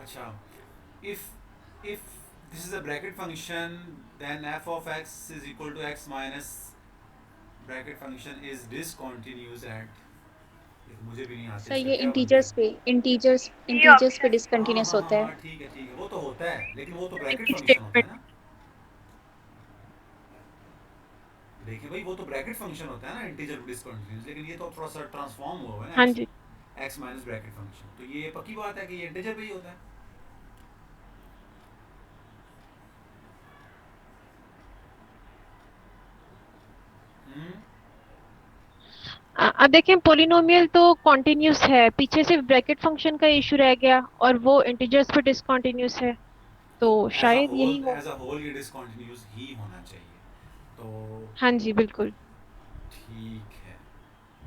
अच्छा, if if this is a bracket function, then f of x is equal to x minus bracket function is discontinuous at, देखो मुझे भी नहीं आते sir इसका ये क्या बनता है। डी इंटीजर्स पे ऑप्शन। हाँ डिसकंटिन्यूअस हाँ हाँ होता है। हाँ, ठीक है, वो तो होता है, लेकिन वो तो ब्रैकेट इफ फंक्शन होता है स्टेटमेंट। ना। देखिए भाई, वो तो ब्रैकेट फंक्शन होता है ना इंटीजर डिसकंटिन्यूस, लेकिन ये तो थोड़ा सा ट्रांसफॉर्म हुआ है ना, हाँ एक्स जी। एक्स माइनस ब्रैकेट फंक्शन, तो ये पक्की बात है कि ये इंटीजर पे ही होता है। हम्म। अब देखें पोलिनोमियल तो कॉन्टिन्यूस है, पीछे सिर्फ ब्रैकेट फंक्शन का इशू रह गया और वो इंटीजर्स पे डिसकंटिन्यूस है, तो तो शायद यही हो। एज अ होल ये डिसकंटिन्यूस ही होना चाहिए। तो हाँ जी बिल्कुल। ठीक है,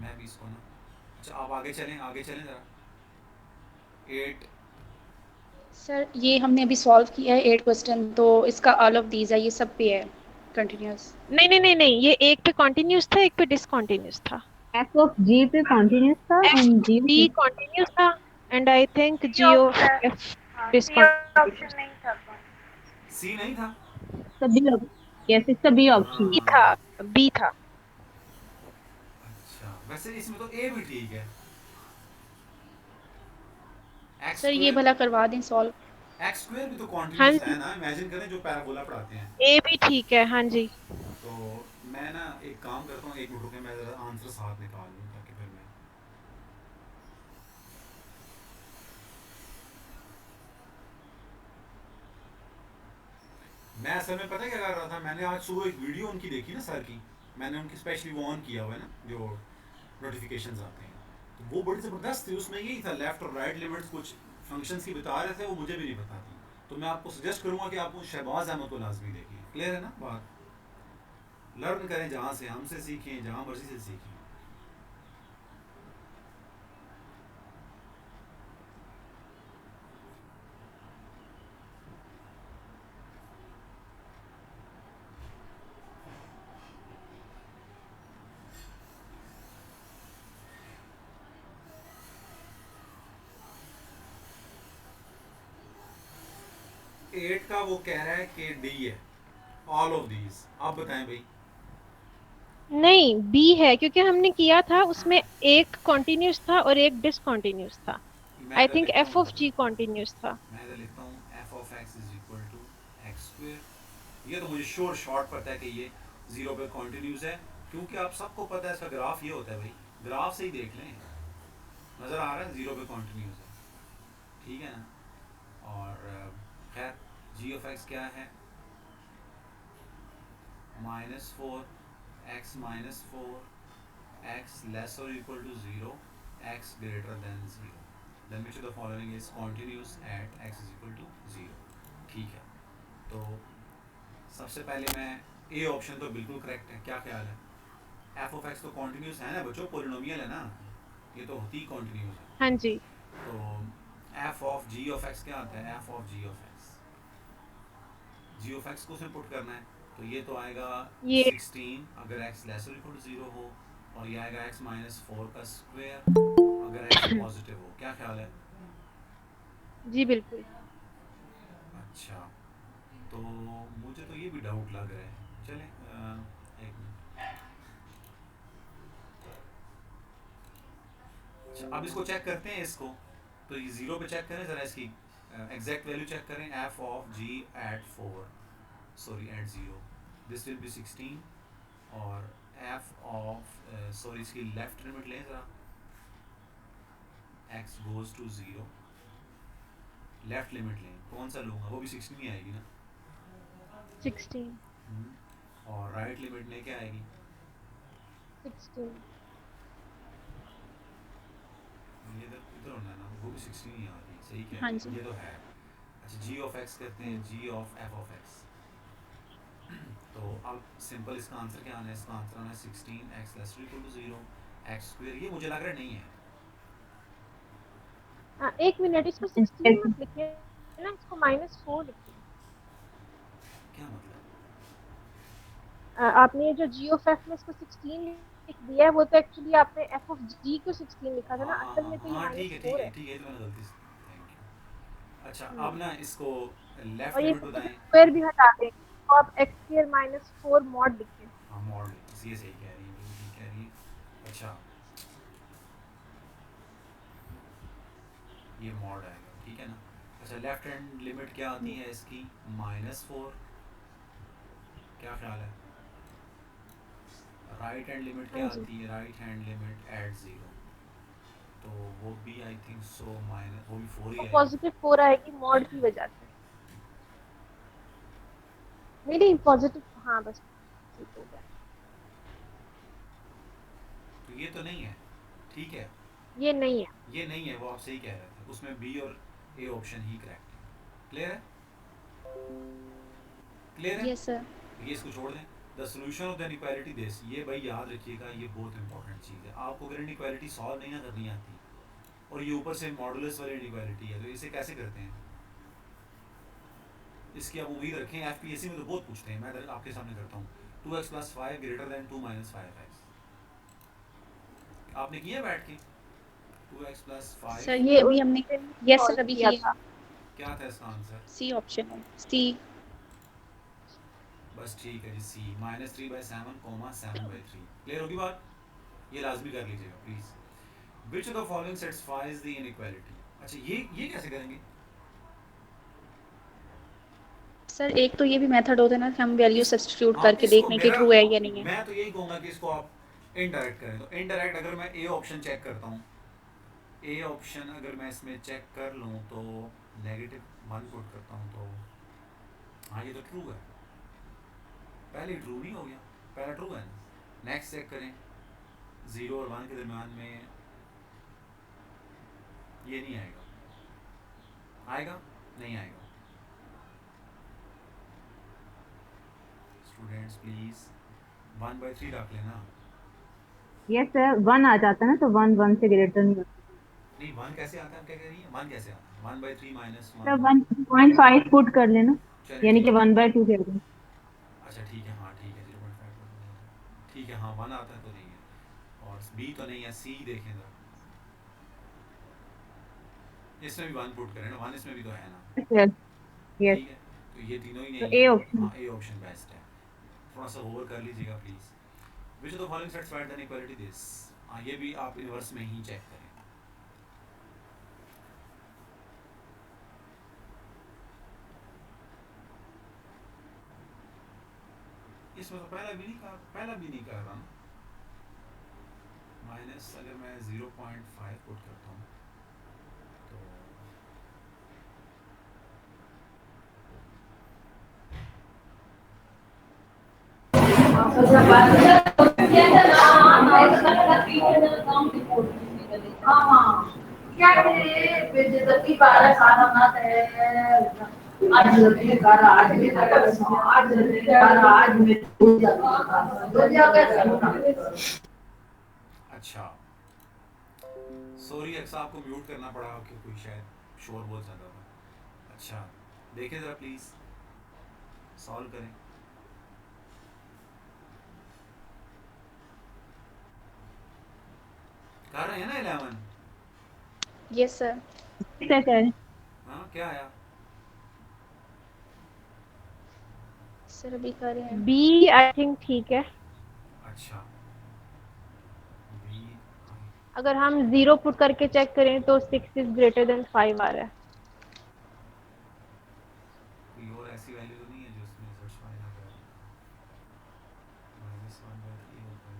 मैं भी इसको ना, अच्छा आप आगे चलें ज़रा। एट। सर ये हमने अभी सॉल्व किया है 8 क्वेश्चन, तो इसका ऑल ऑफ दीज है, ये सब पे है कंटिन्यूअस। नहीं नहीं नहीं नहीं, ये एक पे कॉन्टिन्यूस था, एक पे डिसकंटिन्यूस था। एफ ऑफ जी पे कॉन्टिन्यूस था f and g be continuous था and I think C g of option. F हाँ, सी ऑप्शन डिसकंटिन्यूस नहीं था। सी नहीं था। सभी यस इसका बी ऑप्शन। था, हाँ। बी था। अच्छा, वैसे इसमें तो ए भी ठीक है। एक्स सर ये स्क्वेयर, भला करवा दें सॉल्व। एक्स स्क्वेयर भी तो हाँ कॉन्टिन्यूस जी, है ना, इमेजिन करें जो पैराबोला पढ़ाते हैं। ए भी ठीक है, हाँ जी। तो मैं ना एक काम करता हूँ, एक मिनट रुके, मैं ज़रा आंसर साथ निकाल लूँ ताकि फिर मैं असल में पता है क्या कर रहा था, मैंने आज सुबह एक वीडियो उनकी देखी ना सर की, मैंने उनकी स्पेशली वो ऑन किया हुआ है ना, जो नोटिफिकेशंस आते हैं, तो वो बड़ी ज़बरदस्त थी, उसमें यही था लेफ़्ट और राइट लिमिट्स कुछ फंक्शंस की बता रहे थे, वो मुझे भी नहीं पता थी। तो मैं आपको सजेस्ट करूँगा कि आप वो शहबाज अहमद को लाजमी देखिए, क्लियर है ना बात। लर्न करें जहाँ से, हमसे सीखें, जहाँ मर्जी से सीखें। एट का वो कह रहा है कि डी है, ऑल ऑफ दीज। आप बताएं भाई। नहीं, बी है, क्योंकि हमने किया था उसमें एक कॉन्टिन्यूस था और एक डिसकंटिन्यूस था। मैं आई इधर थिंक लिखता एफ हूँ, ऑफ जी कॉन्टिन्यूस था। मैं इधर लिखता हूँ f of x is equal to x square. ये तो मुझे श्योर शॉर्ट पता है कि ये जीरो पे कॉन्टिन्यूस है, क्योंकि आप सबको पता है इसका ग्राफ ये होता है भाई, ग्राफ से ही देख लें, नज़र आ रहा है जीरो पे कॉन्टिन्यूस है, ठीक है ना। और खैर जी ऑफ एक्स क्या है, -4 एक्स -4 एक्स लेस और equal to zero, x greater than zero, then which of the following is continuous at x is equal to zero. ठीक है, तो सबसे पहले मैं, ए ऑप्शन तो बिल्कुल करेक्ट है, क्या ख्याल है। एफ ऑफ एक्स तो कॉन्टिन्यूस है ना बच्चों, पोलिनोमियल है ना, ये तो होती ही कॉन्टिन्यूस है। हाँ जी। तो f of g of x क्या आता है, f of g of x, g of x को उसमें पुट करना है, तो ये तो आएगा ये 16 अगर x less equal to zero हो, और ये आएगा एक्स -4 का स्क्वायर अगर एक्स पॉजिटिव हो। क्या ख्याल है। जी बिल्कुल। अच्छा, तो मुझे तो ये भी डाउट लग रहा है, चलें एक मिनट। अच्छा, अब इसको चेक करते हैं इसको, तो ये ज़ीरो पे चेक करें ज़रा, इसकी एग्जैक्ट वैल्यू चेक करें, f of g at 4, sorry at zero, this will be 16, और एफ ऑफ सॉरी इसकी लेफ्ट लिमिट लें ज़रा, x goes to zero, left limit लें, कौन सा लूँगा, वो भी 16 ही आएगी ना। 16। और राइट लिमिट लें क्या आएगी, 16। ये इधर इधर होना है ना, वो भी 16 ही आ रही है, सही कह हाँ रही जी। है, ये तो है। अच्छा, जी ऑफ एक्स करते हैं, जी ऑफ एफ ऑफ एक्स, तो अब सिंपल इसका आंसर क्या आना है, इसका आंसर आना है 16 x less equal to zero, x square, ये मुझे लग रहा है नहीं है। एक मिनट, इसको 16 मत लिखिए ना, इसको -4 लिखिए। क्या मतलब। आपने ये जो जी ऑफ एफ में इसको 16 लिख दिया है, वो तो एक्चुअली आपने एफ ऑफ जी को 16 लिखा था ना, हाँ हाँ असल हाँ में तो ये हाँ, ठीक -4 है, है। ठीक है, ये तो मैंने गलती से, थैंक यू। अच्छा अब ना इसको लेफ्ट और ये लिमिट बताएं। स्क्वायर भी हटा दें तो आप एक्स स्क्वायर माइनस 4 मॉड लिखें। हाँ मॉड, ये सही कह रही है, बिल्कुल ठीक कह रही है। अच्छा ये मॉड आएगा, ठीक है ना। अच्छा लेफ्ट हैंड लिमिट क्या आती है इसकी, -4। क्या ख्याल है? राइट हैंड लिमिट क्या हाँ जी आती है? राइट हैंड लिमिट एट 0, तो वो भी आई थिंक सो माइनस, वो भी 4 ही तो आएगी। पॉजिटिव 4 आएगी मॉड की वजह से। नहीं नहीं पॉजिटिव, हाँ बस ठीक हो गया। तो ये तो नहीं है, ठीक है, ये नहीं है। ये नहीं है, वो आप सही कह रहे थे, उसमें बी और ए ऑप्शन ही करेक्ट है। क्लियर है? क्लियर है? यस सर ये इसको छोड़ दें। The solution of the inequality this, ये भाई याद रखिएगा, ये बहुत इंपॉर्टेंट चीज़ है। आपको अगर इनइक्वालिटी सॉल्व नहीं ना करनी आती और ये ऊपर से मॉडुलस वाली इनइक्वालिटी है, तो इसे कैसे करते हैं? इसकी आप उम्मीद रखें, एफपीएससी में तो बहुत पूछते हैं, मैं आपके सामने करता हूँ। 2x + 5 greater than 2 - 5x। आपने किया बैठ के 2x + 5? सर ये ये उस अभी हमने दिन यस सॉल्व सर अभी किया किए था। क्या था इसका आंसर? सी ऑप्शन है सी। बस ठीक है जी, सी -3/7, 7/3। क्लियर होगी बात? ये लाजमी कर लीजिएगा please. Which of the following satisfies the inequality? अच्छा ये कैसे करेंगे? सर एक तो ये भी मेथड होता है ना कि हम वैल्यू इस सब्स्टिट्यूट हाँ करके इसको देखने कि मेरा, ट्रू है या नहीं है। मैं तो यही कहूँगा कि इसको आप इनडायरेक्ट करें। तो इनडायरेक्ट अगर मैं ए ऑप्शन चेक करता हूँ, ए ऑप्शन अगर मैं इसमें चेक कर लूँ तो -1 पुट करता हूँ तो हाँ ये तो ट्रू है। पहले ट्रू नहीं हो गया, पहला ट्रू है ना। नेक्स्ट चेक करें, 0 और 1 के दरम्यान में ये नहीं आएगा, आएगा नहीं आएगा? स्टूडेंट्स प्लीज 1/3 रख लेना। यस सर, 1 आ जाता है ना, तो 1 1 से ग्रेटर नहीं होता। नहीं 1 कैसे आता है, क्या कह रही है? 1 कैसे आता है? 1/3 - सर 1। 1.5 पुट कर लेना, चलिए यानी ठीक कि है, 1/2 कह दें। अच्छा ठीक है, हाँ ठीक है, 0.5 ठीक है, हाँ 1 आता है तो नहीं है, और बी तो नहीं है, सी देखें ज़रा। इसमें भी 1 पुट करें ना, 1 इसमें भी तो है ना। यस यस, ठीक है, तो ये तीनों ही तो नहीं ए है। ऑप्शन। हाँ ए ऑप्शन बेस्ट है। थोड़ा सा ओवर कर लीजिएगा please. Which of the following satisfied the inequality this? हाँ ये भी आप इनवर्स में ही चेक करें। इसमें तो पहला भी नहीं कर रहा ना। माइनस अगर मैं 0.5 पुट करता हूँ तो अच्छा सॉरी अक्सा, आपको म्यूट करना पड़ा क्योंकि शायद शोर बहुत ज़्यादा था। अच्छा देखें ज़रा प्लीज़, सॉल्व करें। कर रहे हैं ना 11? यस सर क्या कह रहे हैं? हाँ क्या आया? सर अभी कर रहे हैं। बी आई थिंक ठीक है। अच्छा बी, अगर हम 0 पुट करके चेक करें तो 6 इज ग्रेटर देन 5 आ रहा है। कोई और ऐसी वैल्यू तो नहीं है जो उसमें सेटिस्फाई ना करे? -1/3 होता है,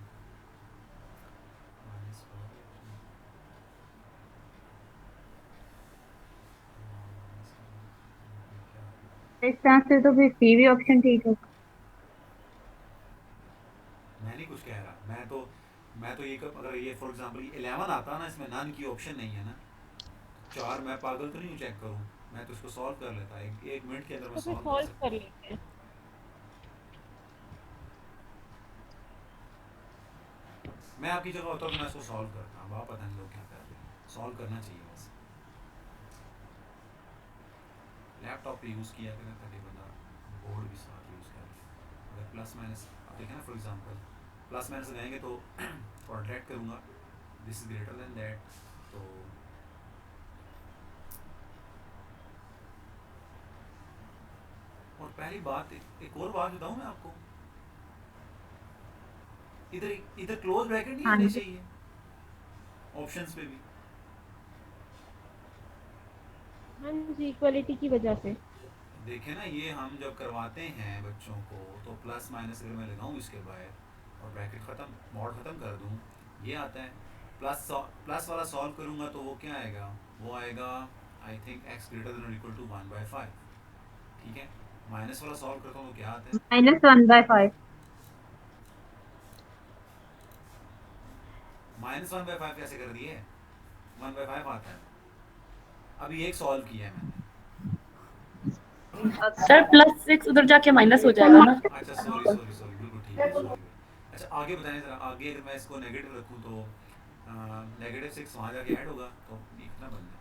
-4 इस तरह से तो फिर सी भी ऑप्शन ठीक है। मैं नहीं कुछ कह रहा, मैं तो ये अगर ये फॉर एग्जांपल 11 आता ना, इसमें नन की ऑप्शन नहीं है ना, 4 मैं पागल तो नहीं हूँ चेक करूँ, मैं तो इसको सॉल्व कर लेता, एक मिनट के अंदर मैं तो फिर सॉल्व कर सॉल्व सकता कर हूँ। लेते हैं। मैं आपकी जगह होता तो मैं इसको सॉल्व करता, अब आप पता नहीं लोग क्या कर रहे हैं। सॉल्व करना चाहिए बस, लैपटॉप पे यूज़ किया करें ताकि बंदा बोर्ड भी साथ यूज़ कर ले। अगर प्लस माइनस आप देखें ना, फॉर एग्जांपल प्लस माइनस लगाएंगे तो थोड़ा ड्रैग करूँगा, this is greater than that, तो और पहली बात, एक और बात बताऊं मैं आपको, इधर इधर क्लोज ब्रैकेट नहीं हाँ आने जी। चाहिए ऑप्शंस पे भी। हाँ जी, इक्वलिटी की वजह से। देखे ना, ये हम जब करवाते हैं बच्चों को तो प्लस माइनस अगर मैं लगाऊं इसके बाहर और ब्रैकेट ख़त्म, मॉड ख़त्म कर दूं, ये आता है। प्लस वाला सॉल्व करूंगा तो वो क्या आएगा, वो आएगा I think x greater then और इक्वल टू 1/5। ठीक है, माइनस वाला सॉल्व करता हूँ तो क्या आता है, -1/5। -1/5 कैसे कर दिए, 1/5 आता है। अभी एक सॉल्व किया है मैंने। सर +6 उधर जाके माइनस हो जाएगा ना। अच्छा सॉरी सॉरी सॉरी, बिल्कुल ठीक है, सॉरी भाई। अच्छा आगे बताएं ज़रा, आगे अगर मैं इसको नेगेटिव रखूँ तो -6 वहाँ जाके ऐड होगा तो कितना बनना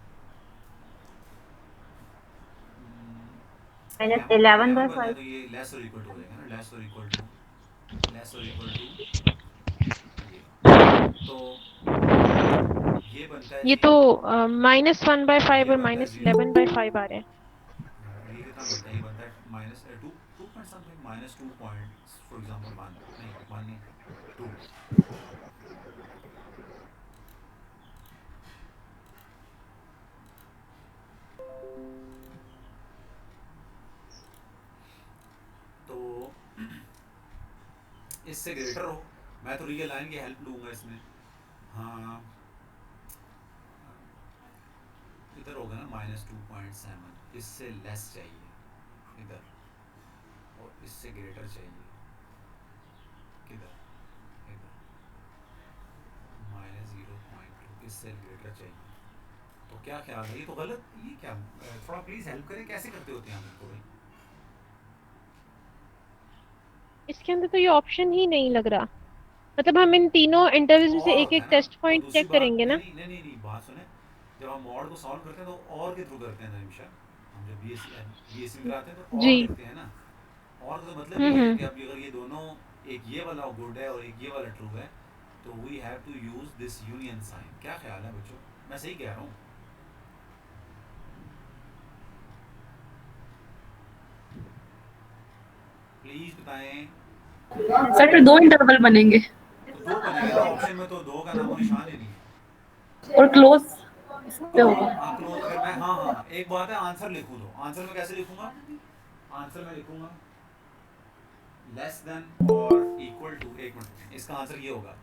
है, -11/5। 11 बनना है, तो ये लेस और इक्वल टू हो जाएगा ना, लेस और इक्वल टू, लेस और इक्वल टू ये, तो ये बनता है ये जी, तो -1/5 ये और बनता है 0। -11/5 आ रहे हैं। ये कितना बनता है, ये बनता है minus two point something, -2 point for example 1 नहीं, 1 नहीं, 2। तो इससे ग्रेटर हो, मैं तो रियल लाइन की हेल्प लूँगा इसमें। हाँ इधर होगा ना -2.7, इससे लेस चाहिए इधर, और इससे ग्रेटर चाहिए किधर, इधर -0.2, इससे ग्रेटर चाहिए। तो क्या ख्याल है, ये तो गलत, ये क्या, थोड़ा प्लीज़ हेल्प करें, कैसे करते होते हैं हम इनको भाई। इसके अंदर तो ये ऑप्शन ही नहीं लग रहा। मतलब हम इन तीनों इंटरवल्स में से और एक होता एक है ना, टेस्ट और पॉइंट दूसरी चेक बात, करेंगे नहीं ना। नहीं नहीं नहीं, नहीं बात सुने, जब हम मॉड को सॉल्व करते हैं तो और के थ्रू करते हैं ना निमिषा, हम जब बीएससी में कराते हैं तो जी। और लिखते हैं ना। और का तो मतलब ये है कि हम्म। अब अगर ये दोनों, एक ये वाला गुड है और एक ये वाला ट्रू है, तो we have to use this union sign. क्या ख्याल है बच्चों, मैं सही कह रहा हूँ, प्लीज बताएं। सर फिर 2 इंटरवल बनेंगे तो दो बनेंगे ना, ऑप्शन में तो दो का नामो निशान ही नहीं है। और क्लोज इस पे होगा। हाँ क्लोज, अगर मैं, हाँ हाँ हाँ, एक बात है, आंसर लिखूँ तो आंसर में कैसे लिखूंगा, आंसर में लिखूंगा लेस देन और इक्वल टू, एक मिनट, इसका आंसर ये होगा,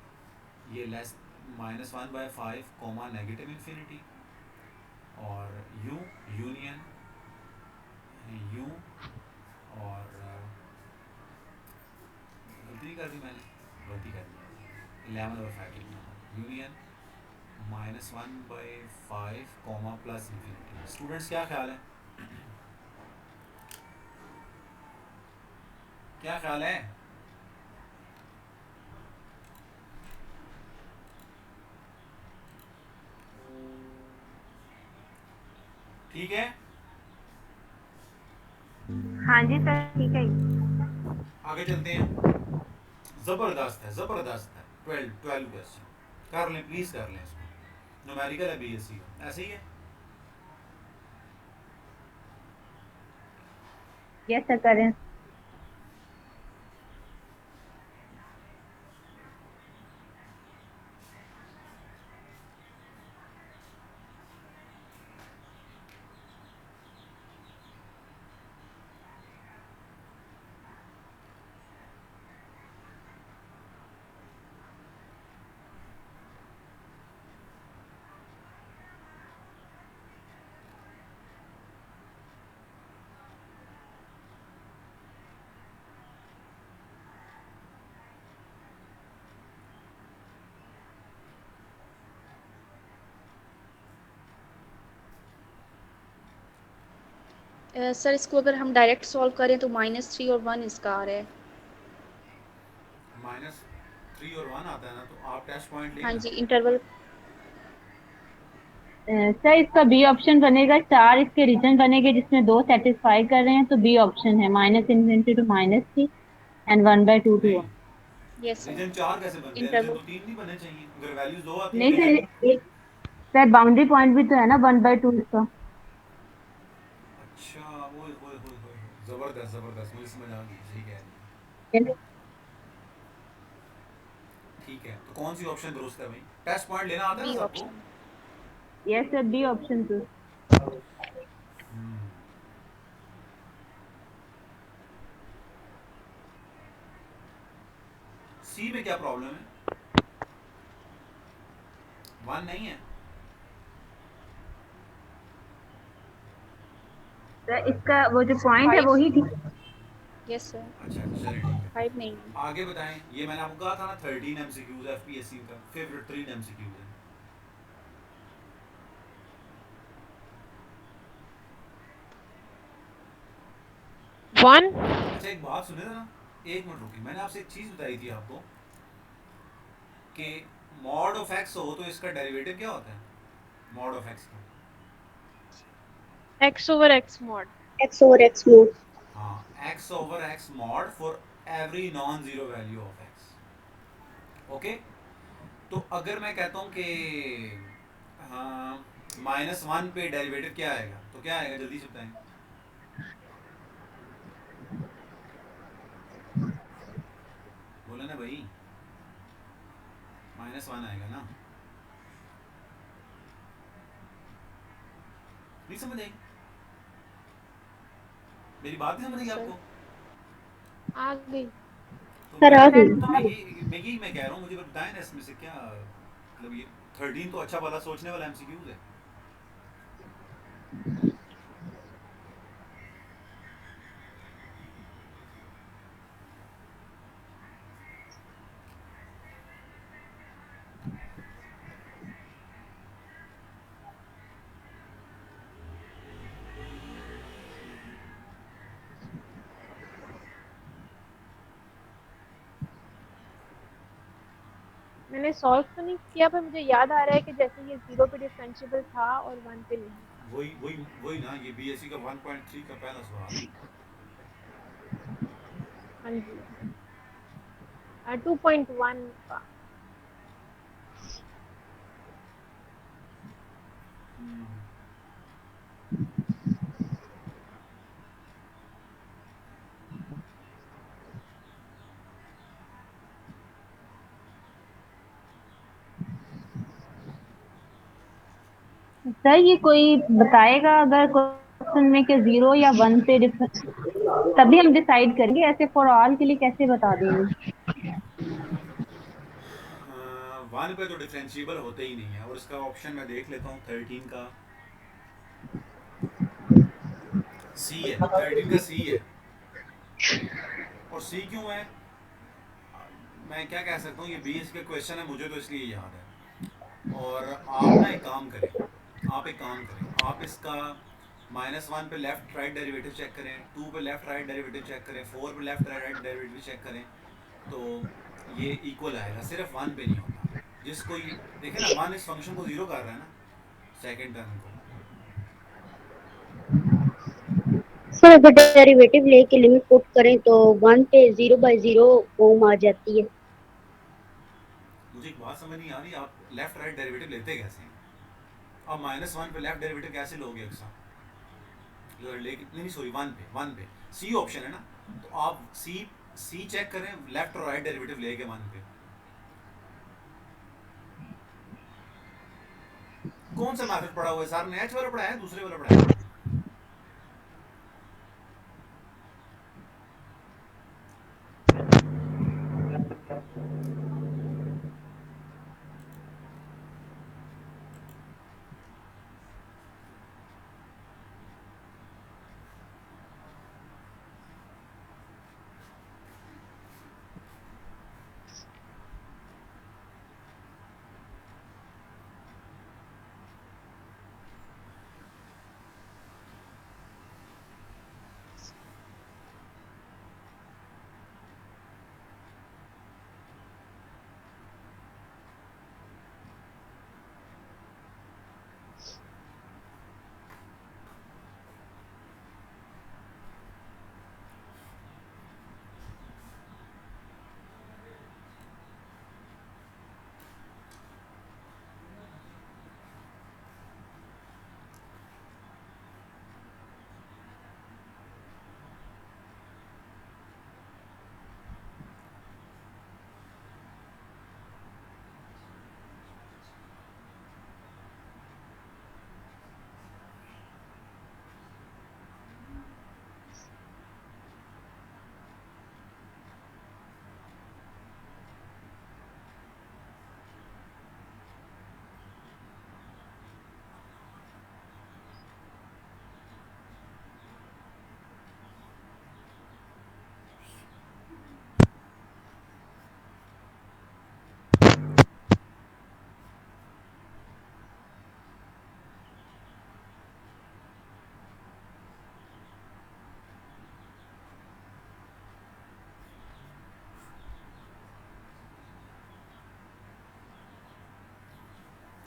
ये लेस -1/5 कॉमा नेगेटिव इन्फिनिटी, और यू यूनियन यू, और गलती नहीं कर दी मैंने, गलती कर दी, 11/5 लिखना था, union -1/5 comma plus infinity. Students क्या ख्याल है, क्या ख्याल है, ठीक है। हाँ जी सर, ठीक है। आगे चलते हैं, ज़बरदस्त है, ज़बरदस्त है, 12 क्वेश्चन कर लें, प्लीज़ कर लें इसको, न्यूमेरिकल है बीएससी का, ऐसे ही है। यस सर, करें। सर इसको अगर हम डायरेक्ट सॉल्व करें तो -3 और 1 इसका आ रहा है। -3 और 1 आता है ना, तो आप टेस्ट पॉइंट हाँ लेना। जी, इंटरवल। सर इसका बी ऑप्शन बनेगा, 4 इसके रीजन बनेंगे जिसमें 2 सेटिस्फाई कर रहे हैं, तो बी ऑप्शन है -∞ to -3 एंड 1/2 to नहीं, 1। यस सर, रीजन 4 कैसे बनते हैं, रीजन इंटरवल। तो 3 नहीं बनने चाहिए, अगर वैल्यूज 2 आती है नहीं रीजन। सर, एक सर बाउंड्री पॉइंट भी तो है ना 1/2 इसका। अच्छा, ओए होए होए होए, जबरदस्त जबरदस्त, मुझे समझ आ गई, सही कह रही है। ठीक है, तो कौन सी ऑप्शन दुरुस्त है भाई? टेस्ट पॉइंट लेना आता है बी ना सबको? Option. Yes sir, B option two. C में क्या प्रॉब्लम है? 1 नहीं है? सर इसका वो जो पॉइंट है वही ठीक। यस सर, अच्छा चलिए ठीक है। 5 नहीं है। आगे बताएं, ये मैंने आपको कहा था ना 13 एमसीक्यूज एफपीएससी का फेवरेट 3 एमसीक्यूज है। 1 अच्छा एक बात सुने ना, एक मिनट रुकिए, मैंने आपसे एक चीज बताई थी आपको कि मॉड ऑफ एक्स हो तो इसका डेरिवेटिव क्या होता है? मॉड ऑफ एक्स का, x over x mod। x over x mod। हाँ, x over x mod for every non zero value of x. Okay, तो अगर मैं कहता हूँ कि हाँ -1 पे डेरिवेटिव क्या आएगा, तो क्या आएगा जल्दी से बताएं। बोले ना भाई, -1 आएगा ना? नहीं समझ आई? मेरी बात नहीं समझ आई सर आपको? आ गई। तो सर आ गई। मैं कह रहा हूँ, मुझे बताएं ना इसमें से क्या मतलब, ये 13 तो अच्छा वाला सोचने वाला एमसीक्यूज है। मैंने सॉल्व तो नहीं किया, पर मुझे याद आ रहा है कि जैसे ये 0 पे डिफरेंशिएबल था और 1 पे नहीं। वही ना, ये बीएससी का 1.3 का पहला सवाल। हाँ जी, 2.1 का। सर ये कोई बताएगा अगर क्वेश्चन में कि 0 या 1 पे डिफरेंस, तभी हम डिसाइड करेंगे, ऐसे फॉर ऑल के लिए कैसे बता देंगे? 1 पे तो डिफरेंशिएबल होते ही नहीं है, और इसका ऑप्शन मैं देख लेता हूँ 13 का सी है, 13 का सी है। और सी क्यों है? मैं क्या कह सकता हूँ, ये 20 का क्वेश्चन है, मुझे तो इसलिए याद है। और आप ना एक काम करें, आप इसका -1 पे लेफ्ट राइट डेरिवेटिव चेक करें, 2 पे लेफ्ट राइट डेरिवेटिव चेक करें, 4 पे लेफ्ट राइट डेरिवेटिव चेक करें, तो ये इक्वल आएगा। सिर्फ 1 पे नहीं होता। जिसको ये देखे ना, 1 इस फंक्शन को 0 कर रहा है ना, सेकेंड टर्म को। सर अगर डेरिवेटिव लेके लिमिट पुट करें तो 1 पे 0/0 फॉर्म आ जाती है। मुझे एक बात समझ नहीं आ रही, आप लेफ्ट राइट डेरिवेटिव लेते कैसे हैं? अब -1 पे लेफ्ट डेरिवेटिव कैसे लोगे अक्सर? लेकिन नहीं सॉरी, 1 पे सी ऑप्शन है ना, तो आप सी चेक करें, लेफ्ट और राइट डेरिवेटिव लेके 1 पे। कौन सा मैथड पढ़ा हुआ है सर ने? एच वाला पढ़ाया है, दूसरे वाला पढ़ाया है?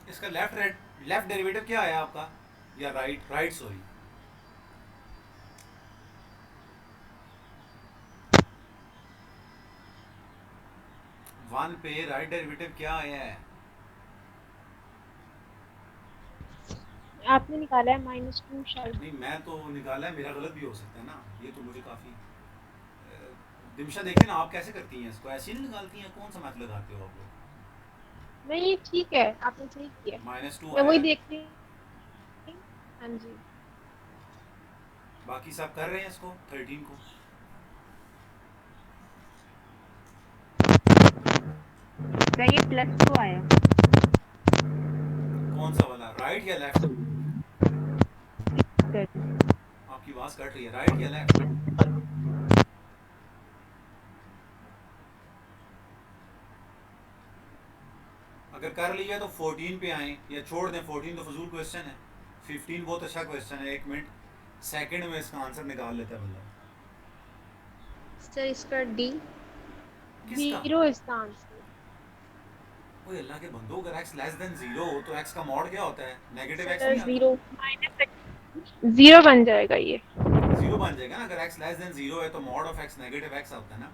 इसका लेफ्ट डेरिवेटिव क्या आया आपका, या राइट सॉरी, वन पे राइट डेरिवेटिव क्या आया है? आपने निकाला है -2 शायद। नहीं मैं तो निकाला है, मेरा गलत भी हो सकता है ना, ये तो मुझे काफ़ी दिमशा देखे ना आप कैसे करती हैं इसको, ऐसे ही नहीं निकालती हैं, कौन सा मैथ लगाते हो आप लोग? नहीं ठीक है, आपने सही किया। -2 मैं वही आया, देख रही हूँ। हाँ जी। बाकी सब कर रहे हैं इसको 13 को। सर ये +2 आया। कौन सा वाला, राइट या लेफ्ट? सर आपकी आवाज़ कट रही है, राइट या लेफ्ट? अगर कर लिया तो 14 पे आए, या छोड़ दें, 14 तो फजूल क्वेश्चन है, 15 बहुत अच्छा क्वेश्चन है, 1 मिनट सेकंड में इसका आंसर निकाल लेता है बंदा। सर इसका डी। किसका? 0 इसका आंसर। ओए अल्लाह के बंदो, अगर x लेस देन 0 हो तो x का मॉड क्या होता है, नेगेटिव x सर नहीं आता? 0। 0 बन जाएगा ये। 0 बन जाएगा ना, अगर x लेस देन 0 है तो mod of x negative x होता है ना,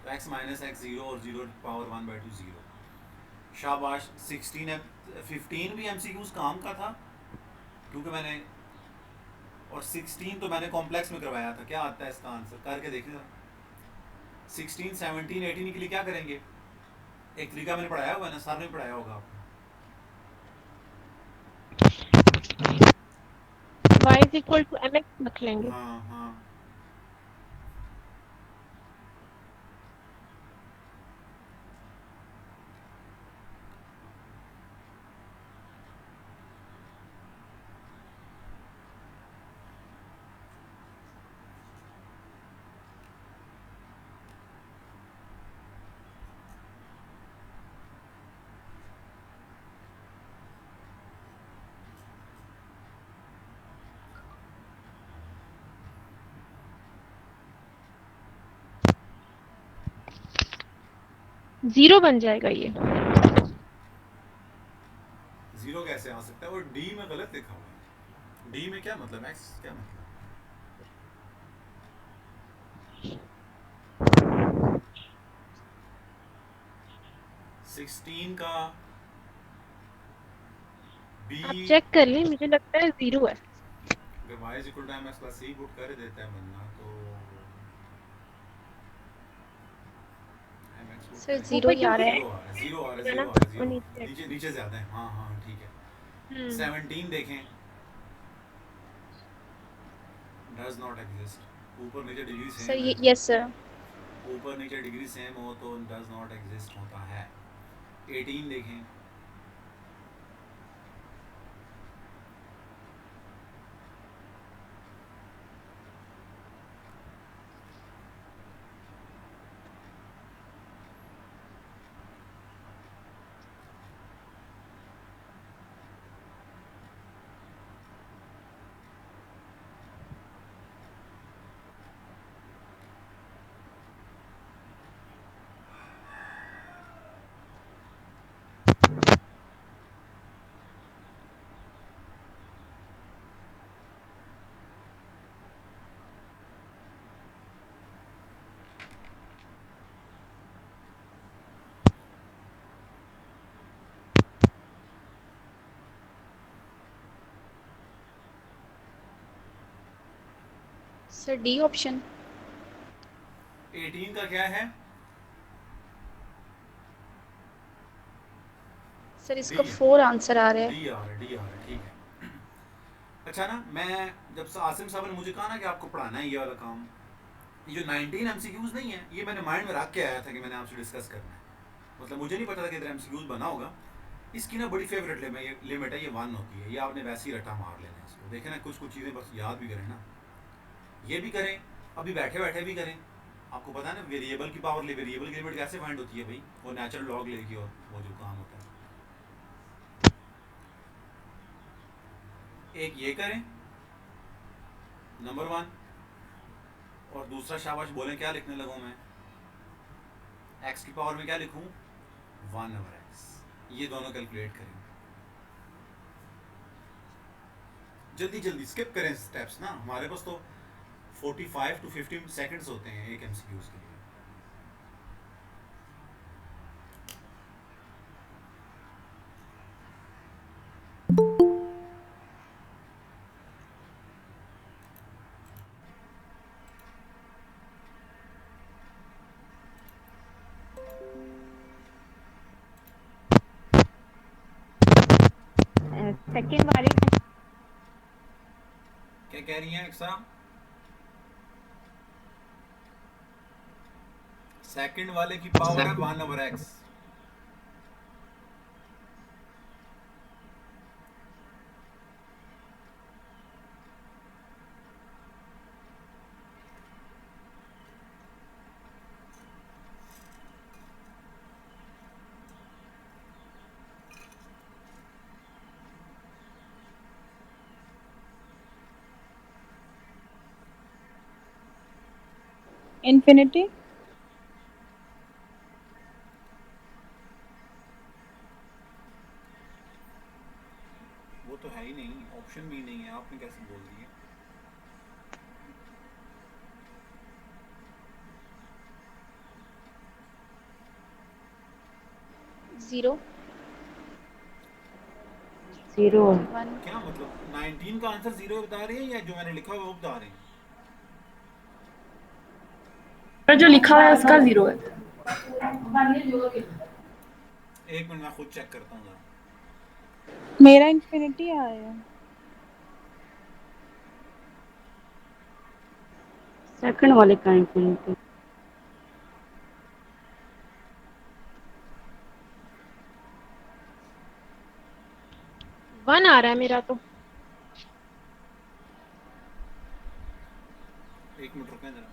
तो x माइनस x 0 और 0 पावर 1/2 0। शाबाश। 16 है, 15 भी MCQs काम का था, क्योंकि मैंने, और 16 तो मैंने कॉम्प्लेक्स में करवाया था। क्या आता है इसका आंसर, करके देखिए जरा। 16 17 18 के लिए क्या करेंगे, एक तरीका मैंने पढ़ाया हुआ है ना, सर ने पढ़ाया होगा आपको। y = mx रख लेंगे। हाँ हाँ, जीरो बन जाएगा ये। 0 कैसे आ सकता है, और डी में गलत लिखा हुआ है। डी में क्या मतलब, x क्या मतलब? 16 का b, आप चेक कर लें, मुझे लगता है 0 है। अगर y equal to mx plus c put कर देता है बंदा तो mx पुट सर करें। 0 ही आ रहा है। 0 आ रहा है, 0 आ रहा है, है 0 ना? आ रहा है, 0 वो आ नीचे रहा है। नीचे नीचे ज़्यादा है, हाँ हाँ ठीक है। हम्म 17 देखें, डज नॉट एग्जिस्ट। ऊपर नीचे डिग्री सर सेम ये है, यस सर। ऊपर नीचे डिग्री सेम हो तो डज नॉट एग्जिस्ट होता है। 18 देखें, सर डी ऑप्शन। 18 का क्या है, सर इसका डी 4 आंसर आ रहा है। डी आ रहा है, डी आ रहा है, ठीक है। अच्छा ना, मैं जब से आसिम साहब ने मुझे कहा ना कि आपको पढ़ाना है ये वाला काम, ये जो 19 MCQs नहीं है, ये मैंने माइंड में रख के आया था कि मैंने आपसे डिस्कस करना है। मतलब मुझे नहीं पता था कि इधर MCQs बना होगा। इसकी ना बड़ी फेवरेट लिमिट है, ये 1 होती है। ये आपने वैसे ही रट्टा मार लेना है इसको, देखें ना, कुछ कुछ चीज़ें बस याद भी करें ना, ये भी करें, अभी बैठे बैठे भी करें। आपको पता है ना वेरिएबल की पावर, वेरिएबल की लिमिट कैसे फाइंड होती है भाई, वो नेचुरल लॉग लेगी, और वो जो काम होता है, एक ये करें नंबर 1, और दूसरा शाबाश बोलें क्या लिखने लगूँ मैं, x की पावर में क्या लिखूँ, 1/x। ये दोनों कैलकुलेट करें। जल्दी जल्दी स्किप करें स्टेप्स ना, हमारे पास तो 45 to 50 सेकंड्स होते हैं एक एमसीक्यूज के लिए। सेकंड वाले क्या कह रही हैं एक्सा? सेकंड वाले की पावर है 1/x। इन्फिनिटी। वो तो है ही नहीं, ऑप्शन भी नहीं है, आपने कैसे बोल दिए? Zero zero. 1 क्या मतलब 19 का आंसर 0 बता रहे हैं या जो मैंने लिखा हुआ वो बता रहे हैं? पर जो लिखा हुआ है उसका 0 है। एक मिनट मैं खुद चेक करता हूँ जरा। मेरा इन्फिनिटी आया। सेकंड वाले का इन्फिनिटी। 1 आ रहा है मेरा तो। एक मिनट रुकें जरा।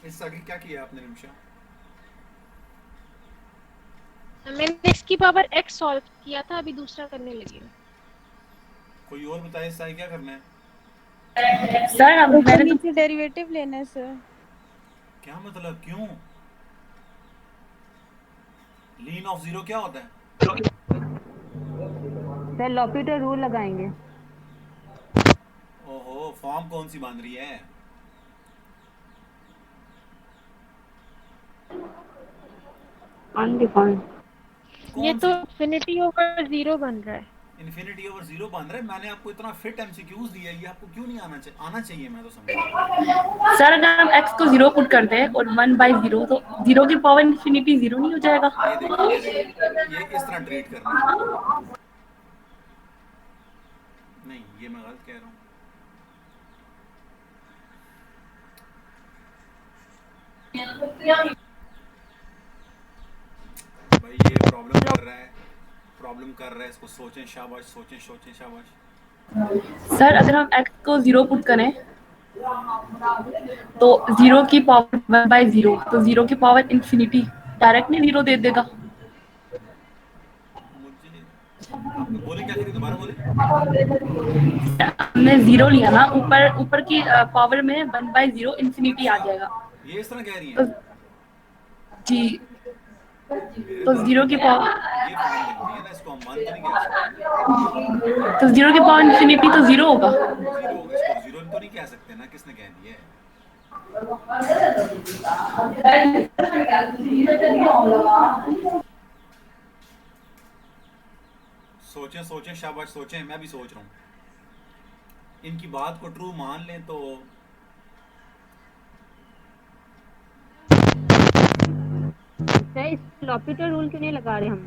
इस आगे क्या किया आपने निमिषा? मैंने x की पावर x सॉल्व किया था, अभी दूसरा करने लगी हूँ। कोई और बताए इस आगे क्या करना है? सर अब ऊपर मैंने तो नीचे डेरिवेटिव लेना है सर। क्या मतलब, क्यों? लीन ऑफ 0 क्या होता है? सर लॉपिटर रूल लगाएंगे। ओहो, फॉर्म कौन सी बांध रही है? अनडिफाइंड। ये कौन तो सी? इन्फिनिटी ओवर 0 बन रहा है। इन्फिनिटी ओवर 0 बांध रहा है। मैंने आपको इतना फिट एमसीक्यूज दिया, ये आपको क्यों नहीं आना चाहिए? मैं तो समझ। सर अगर हम x को 0 पुट कर दें और 1/0 तो 0 की पावर इन्फिनिटी 0 नहीं हो जाएगा? ये देखें, ये इस तरह ट्रीट करना है। नहीं, ये मैं गलत कह रहा हूँ। भाई ये प्रॉब्लम कर रहा है, इसको सोचें, शाबाश, सोचें शाबाश। सर अगर हम x को 0 पुट करें तो 0 की पावर 1/0 तो 0 की पावर इन्फिनिटी डायरेक्ट नहीं 0 दे देगा। मुझे आप बोले क्या करें, दोबारा बोले। हमने 0 लिया ना, ऊपर की पावर में 1/0 इन्फिनिटी आ जाएगा। ये इस तरह कह रही तो हैं? जी, मेरे तो तो 0 की पावर ये फॉर्म बनती है ना, इसको हम 1 तो नहीं कह सकते। तो 0 की पावर इन्फिनिटी तो 0 होगा। 0 होगा, इसको 0 तो नहीं कह सकते ना, किसने कह दिया है? सोचें शाबाश, सोचें, मैं भी सोच रहा हूँ। इनकी बात को ट्रू मान लें तो सर इस लॉपिटर रूल क्यों नहीं लगा रहे हम?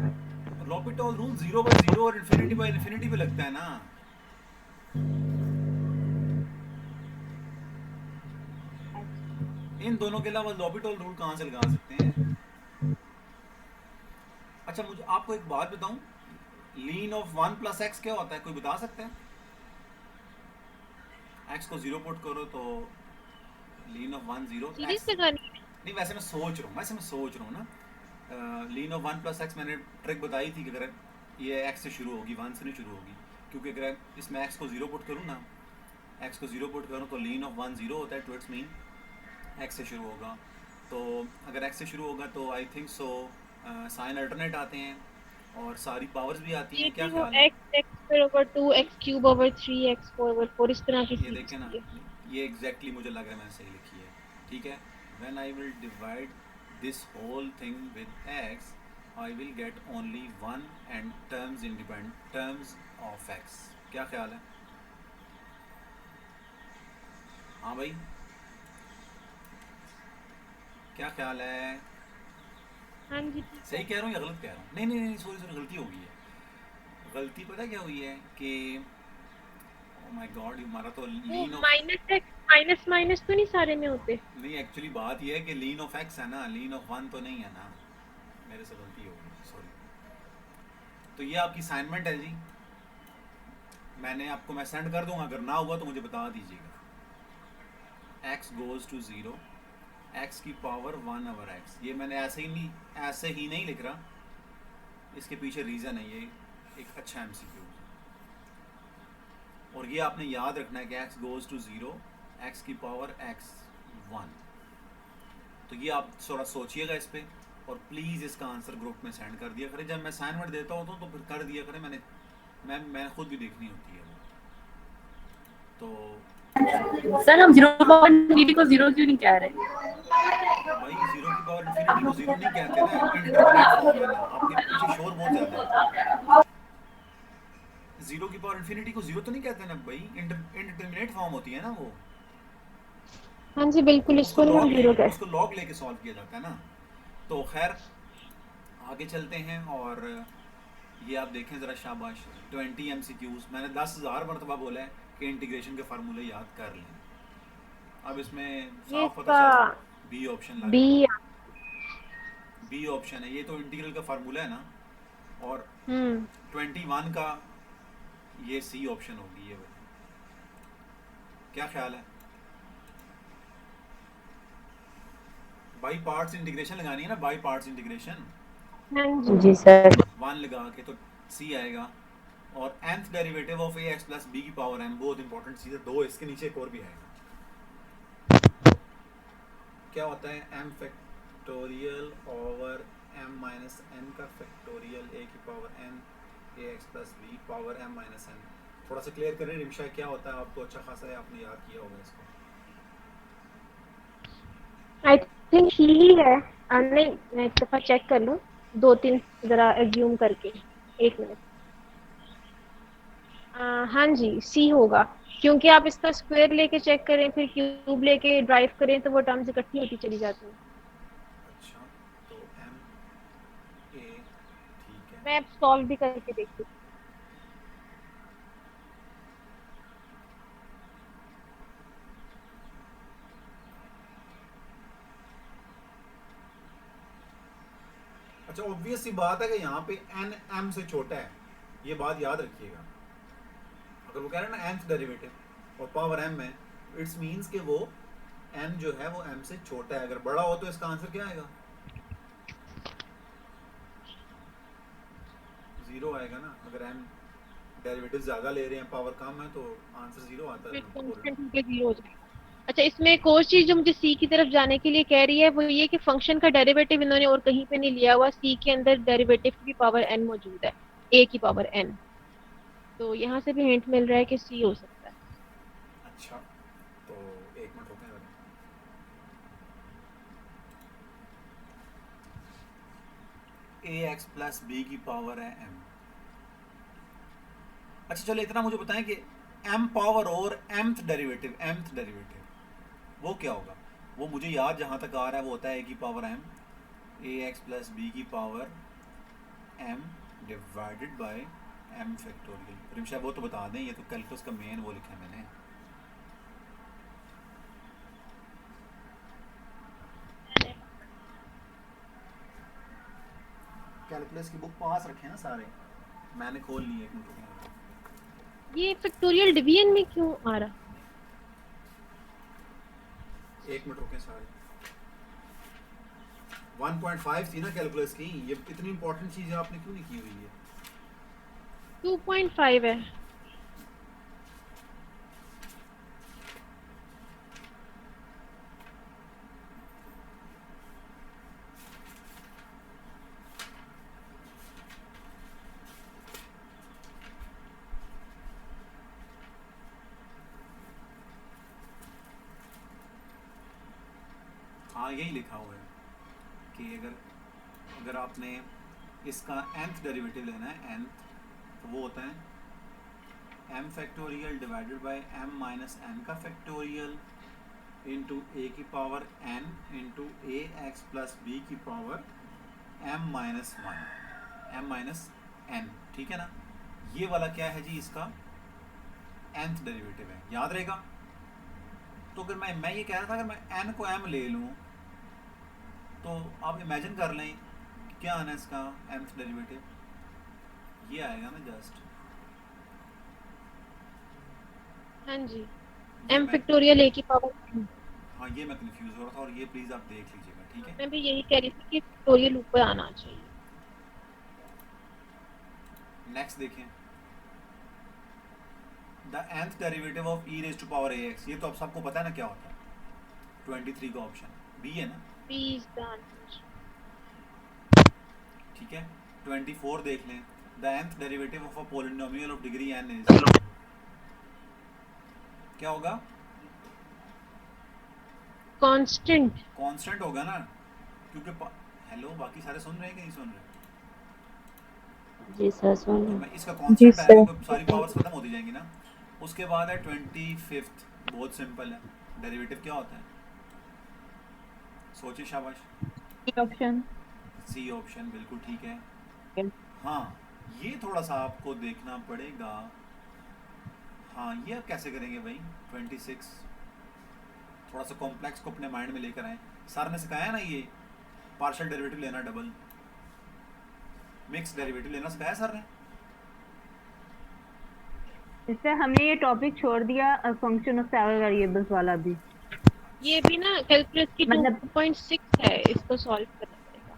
लॉपिटॉल रूल 0/0 और इन्फिनिटी पे लगता है ना। इन दोनों के अलावा लॉपिटॉल रूल कहाँ से लगा सकते हैं? अच्छा, मुझे आपको एक बात बताऊं, लीन ऑफ 1 + x क्या होता है, कोई बता सकता है? x को 0 पुट करो तो लीन ऑफ 1 0 सीरीज x। से करनी है। नहीं, वैसे मैं सोच रहा हूँ ना, लीन ऑफ 1 + x मैंने ट्रिक बताई थी कि अगर ये x से शुरू होगी, 1 से नहीं शुरू होगी, क्योंकि अगर इसमें x को 0 पुट करूँ ना, x को 0 पुट करूँ तो लीन ऑफ 1 0 होता है, टू इट्स मीन x से शुरू होगा। तो अगर x से शुरू होगा तो I think so sine alternate आते हैं और सारी पावर्स भी आती ये हैं। क्या थी वो ख्याल है? x square over 2 x cube over 3 x 4 over 4 इस तरह की ये देखें ना, ये एग्जैक्टली मुझे लग रहा है मैंने सही लिखी है। ठीक है, when I will divide this whole thing with x I will get only 1 and terms independent terms of x। क्या ख्याल है? हाँ भाई, क्या ख्याल है? हाँ जी सही कह रहा हूँ या गलत कह रहा हूँ? नहीं नहीं नहीं, सॉरी गलती हो गई है। गलती पता क्या हुई है कि ओह माय गॉड, हमारा तो वो ln of minus x minus minus तो नहीं सारे में होते। नहीं, एक्चुअली बात यह है कि लीन ऑफ एक्स है ना, लीन ऑफ 1 तो नहीं है ना, मेरे से गलती हो गई, सॉरी। तो ये आपकी असाइनमेंट है जी, मैंने आपको मैं सेंड कर दूंगा, अगर ना हुआ तो मुझे बता दीजिएगा। x गोज़ टू 0, x की पावर 1 ओवर x। ये मैंने ऐसे ही नहीं लिख रहा, इसके पीछे रीज़न है, ये एक अच्छा एमसीक्यू। और ये आपने याद रखना है कि x गोज़ टू 0, x की पावर x 1। तो ये आप थोड़ा सोचिएगा इस पे और प्लीज़ इसका आंसर ग्रुप में सेंड कर दिया करें। जब मैं असाइनमेंट देता होता हूँ तो फिर कर दिया करें, मैं खुद भी देखनी होती है वो। तो सर हम 0 पावर इन्फिनिटी को 0 क्यों नहीं कह रहे? भाई 0 की पावर इन्फिनिटी को 0 नहीं कहते ना, इंडिटरमिनेट फॉर्म है ना। आपके पीछे शोर बहुत ज़्यादा है। 0 की पावर इन्फिनिटी को 0 तो नहीं कहते ना भाई, इंडिटरमिनेट फॉर्म होती है ना वो। हाँ जी बिल्कुल, इसको नहीं हम जीरो कहते। उसको लॉग लेके सॉल्व किया जाता है ना। तो खैर आगे चलते हैं और ये आप देखें ज़रा, शाबाश 20 MCQs। मैंने 10,000 मरतबा बोला है कि इंटीग्रेशन के फार्मूले याद कर लें। अब इसमें ये साफ पता इसका चल बी ऑप्शन लग बी। बी ऑप्शन है, ये तो इंटीग्रल का फार्मूला है ना। और 21 का ये सी ऑप्शन होगी ये वाली। क्या ख्याल है? बाई पार्ट्स इंटीग्रेशन लगानी है ना, बाई पार्ट्स इंटीग्रेशन। हाँ जी जी सर। 1 लगा के तो सी आएगा। और nth derivative of ax plus b की पावर m, बहुत इंपॉर्टेंट चीज़ है। 2 इसके नीचे एक और भी आएगा। क्या होता है? m factorial over m minus n का फैक्टोरियल a की power n ax plus b power m minus n। थोड़ा सा क्लियर करें रिमशा, क्या होता है? आपको अच्छा खासा है, आपने याद किया होगा इसको। आई थिंक ही है। नहीं, मैं एक दफा चेक कर लूँ, 2-3 जरा एज्यूम करके। एक मिनट। हाँ जी सी होगा, क्योंकि आप इसका स्क्वायर लेके चेक करें फिर क्यूब लेके ड्राइव करें तो वो टर्म्स इकट्ठी होती चली जाती हैं। अच्छा, तो m a, ठीक है। मैं अब सॉल्व भी करके देखती हूँ। अच्छा, ऑब्वियस सी बात है कि यहाँ पे n m से छोटा है, ये बात याद रखिएगा। अगर वो कह रहे हैं ना nth डेरिवेटिव और पावर m है, इट्स मींस कि वो n जो है वो m से छोटा है। अगर बड़ा हो तो इसका आंसर क्या आएगा? 0 आएगा ना। अगर m डेरिवेटिव ज़्यादा ले रहे हैं, पावर कम है, तो आंसर 0 आता है। कांस्टेंट होके 0 हो जाएगा। अच्छा, इसमें एक और चीज जो मुझे सी की तरफ जाने के लिए कह रही है वो ये कि फंक्शन का डेरिवेटिव इन्होंने और कहीं पे नहीं लिया हुआ। सी के अंदर डेरिवेटिव की पावर n मौजूद है, a की पावर n। तो यहाँ से भी हिंट मिल रहा है कि सी हो सकता है। अच्छा, तो एक मिनट रुकें जरा। ax प्लस b की पावर है m। अच्छा चलो इतना मुझे बताएं कि m पावर और mth डेरिवेटिव वो क्या होगा? वो मुझे याद जहाँ तक आ रहा है वो होता है a की power m, ax plus b की power m divided by m factorial. Rimsha वो तो बता दें, ये तो कैलकुलस का मेन वो लिखा है मैंने। कैलकुलस की बुक पास रखे ना सारे, मैंने खोल ली है। एक मिनट रुकिए। ये फैक्टोरियल डिवीजन में क्यों आ रहा? एक मिनट रुकें सारे। 1.5 थी ना कैलकुलस की, ये इतनी इंपॉर्टेंट चीज़ आपने क्यों नहीं की हुई है? 2.5 है। यही लिखा हुआ है कि अगर आपने इसका nth डेरिवेटिव लेना है nth, तो वो होता है m factorial divided by m minus n का फैक्टोरियल इंटू a की पावर n इंटू ए एक्स प्लस बी की power m minus one m minus n, ठीक है ना। ये वाला क्या है जी, इसका nth डेरिवेटिव है, याद रहेगा। तो अगर मैं ये कह रहा था, अगर मैं n को m ले लूँ तो आप इमेजिन कर लें क्या आना है इसका nth डेरिवेटिव, ये आएगा ना जस्ट। हाँ जी, m फैक्टोरियल a की पावर n। हाँ, ये मैं कंफ्यूज हो रहा था, और ये प्लीज आप देख लीजिएगा, ठीक है। मैं भी यही कह रही थी कि फैक्टोरियल ऊपर आना चाहिए। नेक्स्ट देखें, the nth derivative of e raise to power ax, ये तो आप सबको पता है ना क्या होता है। 23 का ऑप्शन बी है ना, b is the answer। ठीक है। 24 देख लें, the nth derivative of a polynomial of degree n is, क्या होगा, कांस्टेंट। कांस्टेंट होगा ना, क्योंकि हेलो, बाकी सारे सुन रहे हैं कि नहीं सुन रहे? जी सर तो सुन मैं इसका जी कांस्टेंट सर। आएगा तो सारी पावर्स खत्म होती जाएंगी ना। उसके बाद है 25th, बहुत सिंपल है, डेरिवेटिव क्या होता है, सोचिए, शाबाश। ऑप्शन सी ऑप्शन, बिल्कुल ठीक है। हाँ, ये थोड़ा सा आपको देखना पड़ेगा। हाँ, ये आप कैसे करेंगे भाई, 26, थोड़ा सा कॉम्प्लेक्स को अपने माइंड में लेकर आए। सर ने सिखाया ना, ये पार्शियल डेरिवेटिव लेना, डबल मिक्स डेरिवेटिव लेना सिखाया सर ने। इससे हमने ये टॉपिक छोड़ दिया फंक्शन ऑफ सेवरल वेरिएबल्स वाला भी। ये भी ना कैलकुलस की मतलब 2.6 है, इसको सॉल्व करना पड़ेगा।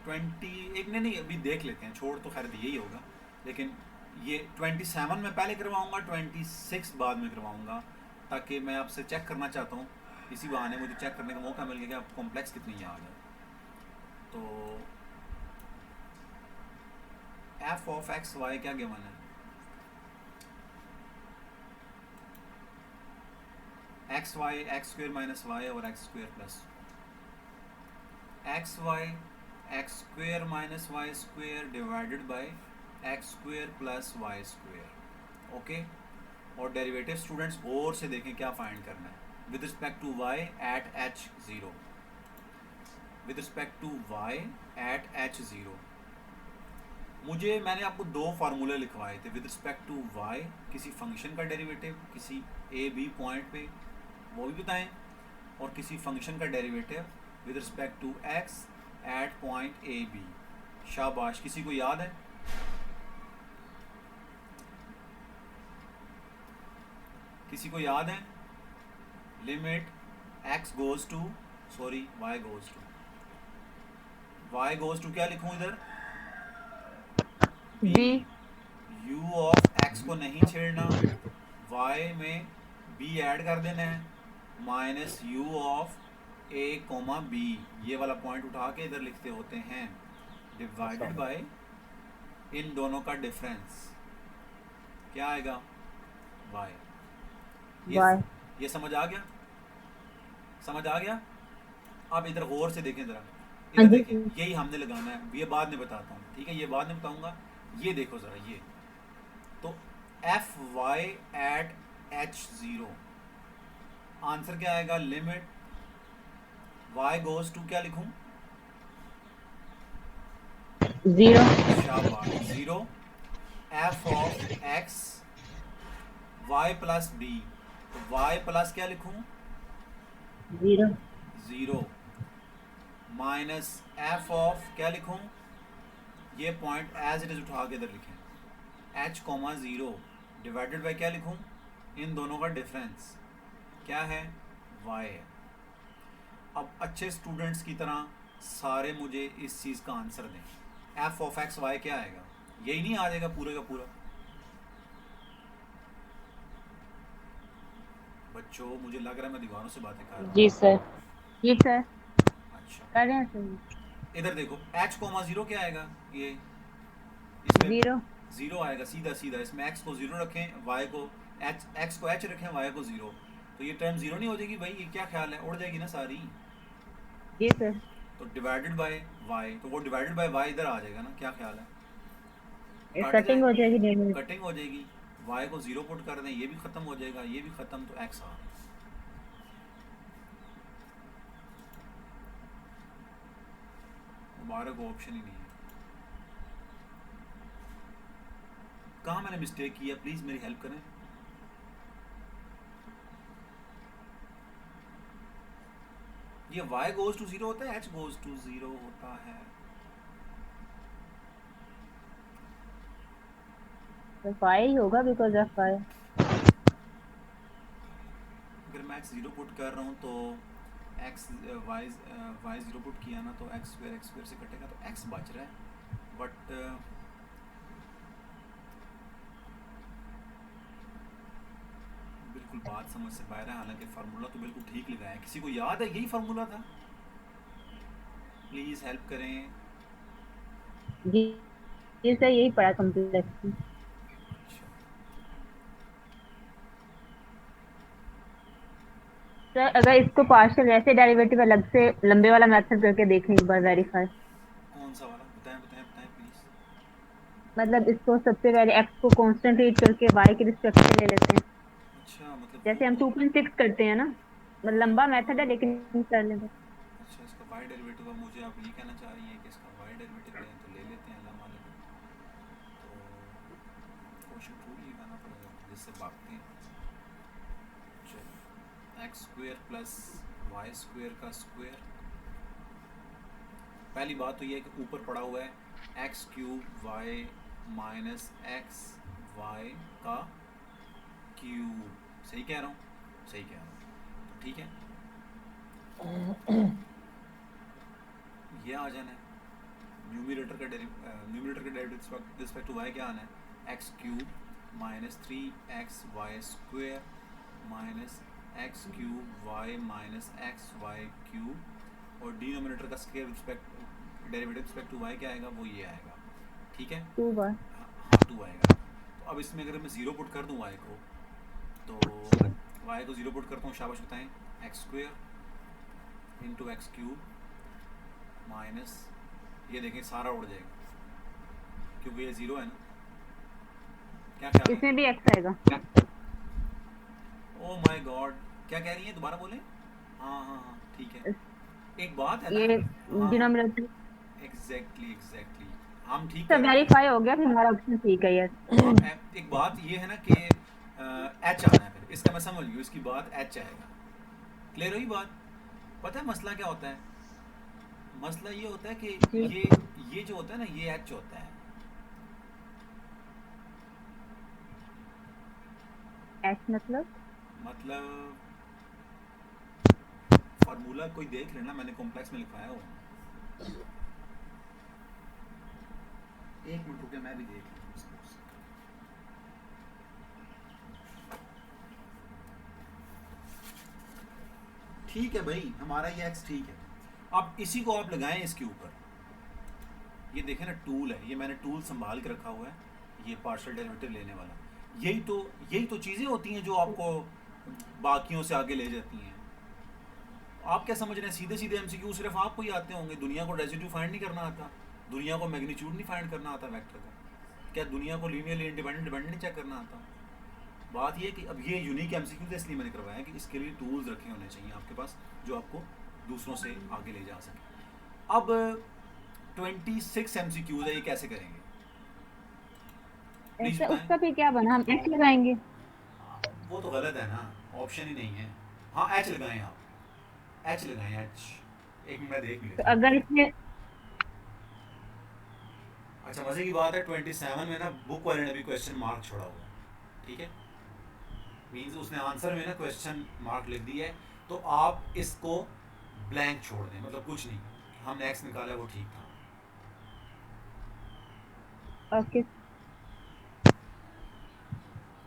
21 नहीं, अभी देख लेते हैं, छोड़ तो खैर यही होगा, लेकिन ये 27 में पहले करवाऊंगा, 26 बाद में करवाऊंगा, ताकि मैं आपसे चेक करना चाहता हूँ, इसी बहाने मुझे चेक करने का मौका मिल गया कि आप कॉम्प्लेक्स कितनी याद है। तो f ऑफ एक्स वाई क्या गिवन है, x y x square minus y और x square plus x y x square minus y square divided by x square plus y square. Okay, और डेरिवेटिव स्टूडेंट्स गौर से देखें क्या find करना है with respect to y at h0, with respect to y at h0। मैंने आपको दो फार्मूले लिखवाए थे विद रिस्पेक्ट टू y, किसी फंक्शन का डेरिवेटिव किसी a b पॉइंट पे, वो भी बताएं, और किसी फंक्शन का derivative with respect to x at point A B. शाबाश, किसी को याद है? किसी को याद है? Limit x goes to, sorry y goes to, y goes to क्या लिखूं इधर, बी। u ऑफ x को नहीं छेड़ना, y में b ऐड कर देना है, minus u of a comma b, ये वाला पॉइंट उठा के इधर लिखते होते हैं, डिवाइडेड बाय इन दोनों का डिफरेंस, क्या आएगा, y। ये समझ आ गया? समझ आ गया? आप इधर गौर से देखें जरा, इधर देखें, यही हमने लगाना है, ये बाद में बताता हूँ, ठीक है, ये बाद में बताऊंगा। ये देखो जरा, ये तो F Y eight h0, answer क्या आएगा, लिमिट y गोज टू क्या लिखूं, 0। शाबाश, 0, F of x y plus b, तो y प्लस क्या लिखूं, 0, माइनस एफ ऑफ क्या लिखूं, ये पॉइंट एज इट इज उठा के इधर लिखें, h कॉमा 0 डिवाइडेड बाय क्या लिखूं, इन दोनों का डिफरेंस क्या है, y है। अब अच्छे स्टूडेंट्स की तरह सारे मुझे इस चीज़ का आंसर दें, एफ ऑफ एक्स वाई क्या आएगा, यही नहीं आ जाएगा पूरे का पूरा? बच्चों, मुझे लग रहा है मैं दीवारों से बातें कर रहा हूँ। जी सर। जी सर, अच्छा, कर रहे हैं सर। इधर देखो, h कोमा 0 क्या आएगा, ये इसमें 0। 0 आएगा, सीधा सीधा, इसमें x को 0 रखें, y को x को h रखें, y को 0, तो ये टर्म 0 नहीं हो जाएगी भाई, ये क्या ख्याल है, उड़ जाएगी ना सारी। जी सर। तो डिवाइडेड बाय वाई, तो वो डिवाइडेड बाय वाई इधर आ जाएगा ना, क्या ख्याल है? कट कटिंग हो जाए, जाएगी डेरिवेटिव। कटिंग हो जाएगी, वाई को 0 पुट कर दें, ये भी ख़त्म हो जाएगा, ये भी ख़त्म, तो एक्स आ गया। मुबारक को ऑप्शन ही नहीं है। कहाँ मैंने मिस्टेक की है, प्लीज़ मेरी हेल्प करें। ये y गोज टू 0 होता है, h गोज टू 0 होता है। तो फाई होगा बिकॉज ऑफ फाई। अगर मैं x 0 पुट कर रहा हूँ तो x y 0 पुट किया ना, तो x स्क्वायर से कटेगा, तो x बच रहा है। बट बिल्कुल बात समझ से बाहर है, हालांकि फार्मूला तो बिल्कुल ठीक लगाया है। किसी को याद है यही फार्मूला था? प्लीज़ हेल्प करें। जी जी सर, यही पड़ा कम्प्लेक्स में। अच्छा, सर अगर इसको पार्शियल ऐसे डेरिवेटिव अलग से लंबे वाला मेथड करके देखें एक बार वेरीफाई। कौन सा वाला? बताएं बताएं बताएं प्लीज़। मतलब इसको सबसे पहले x को कांस्टेंट रीड करके y के रिस्पेक्ट में ले लेते हैं, अच्छा, मतलब वो जैसे हम 2.6 करते हैं ना। मतलब लंबा मेथड है लेकिन कर लेते। अच्छा, इसका y डेरिवेटिव, अब मुझे आप ये कहना चाह रही हैं कि इसका y डेरिवेटिव लें, तो ले लेते हैं, अल्लाह मालिक। तो क्वेश्चन टू ही लगाना पड़ेगा, जिससे भागते हैं। चलो, x square plus y square का स्क्वेयर। पहली बात तो ये है कि ऊपर पड़ा हुआ है x cube y minus x y का क्यूब। सही कह रहा हूँ? सही कह रहा हूँ, तो ठीक है, ये आ जाना है। न्यूमरेटर का डेरिवेटिव रिस्पेक्ट टू वाई क्या आना है? X cube minus 3x y square minus x cube y minus x y cube, और डिनोमिनेटर का square derivative respect to y क्या आएगा? वो ये आएगा। ठीक है, 2 बार। हाँ 2 आएगा। तो अब इसमें अगर मैं 0 पुट कर दूँ वाई को, तो वाई को 0 पुट करता हूँ, शाबाश बताएं, x square into x cube minus, ये देखें सारा उड़ जाएगा क्योंकि ये 0 है ना। क्या ख्याल है? इसमें भी x आएगा। ओ माय गॉड, क्या कह रही हैं, दोबारा बोलें। हाँ हाँ हाँ ठीक है, एक बात है ना। ये हाँ डिनोमिनेटर एग्जैक्टली हम ठीक सब कह रहे हैं। वेरीफाई हो गया, फिर हमारा ऑप्शन ठीक है यार। हाँ, एक बात ये है ना कि एच आना है, फिर इसका मैं समझ गई, इसकी बात एच आएगा। क्लियर हुई बात? पता है मसला क्या होता है? मसला ये होता है कि जी ये जो होता है ना, ये एच होता है। x मतलब फार्मूला कोई देख लेना, मैंने कॉम्प्लेक्स में लिखवाया हो। एक मिनट रुके, मैं भी देख लूँ इसको। ठीक है भाई, हमारा ये एक्स ठीक है। अब इसी को आप लगाएं इसके ऊपर, ये देखें ना टूल है, ये मैंने टूल संभाल के रखा हुआ है, ये पार्शियल डेरिवेटिव लेने वाला। यही तो चीज़ें होती हैं जो आपको बाकियों से आगे ले जाती हैं। आप क्या समझ रहे हैं, सीधे सीधे एमसीक्यू सिर्फ आपको ही आते होंगे? दुनिया को रेसिड्यू फाइंड नहीं करना आता, दुनिया को मैग्नीट्यूड नहीं फाइंड करना आता वेक्टर का, क्या दुनिया को लीनियरली इंडिपेंडेंट नहीं चेक करना आता? बात ये कि अब ये यूनिक एमसीक्यू तो इसलिए मैंने करवाया कि इसके लिए टूल्स रखे होने चाहिए आपके पास जो आपको दूसरों से आगे ले जा सके। अब 26 एमसीक्यूज है, ये कैसे करेंगे प्लीज ऐसे बताएं। उसका फिर क्या बना, हम x लगाएंगे। वो तो गलत है ना, ऑप्शन ही नहीं है। हाँ एच लगाएं, आप एच लगाएं, एच। एक मिनट मैं देख तो लेता हूँ। अगर इसमें अच्छा, मजे की बात है 27 में ना बुक वाले ने भी क्वेश्चन मार्क छोड़ा हुआ है, ठीक है, मीन्स उसने आंसर में ना क्वेश्चन मार्क लिख दिया है, तो आप इसको ब्लैंक छोड़ दें, मतलब कुछ नहीं, हमने एक्स निकाला वो ठीक था। ओके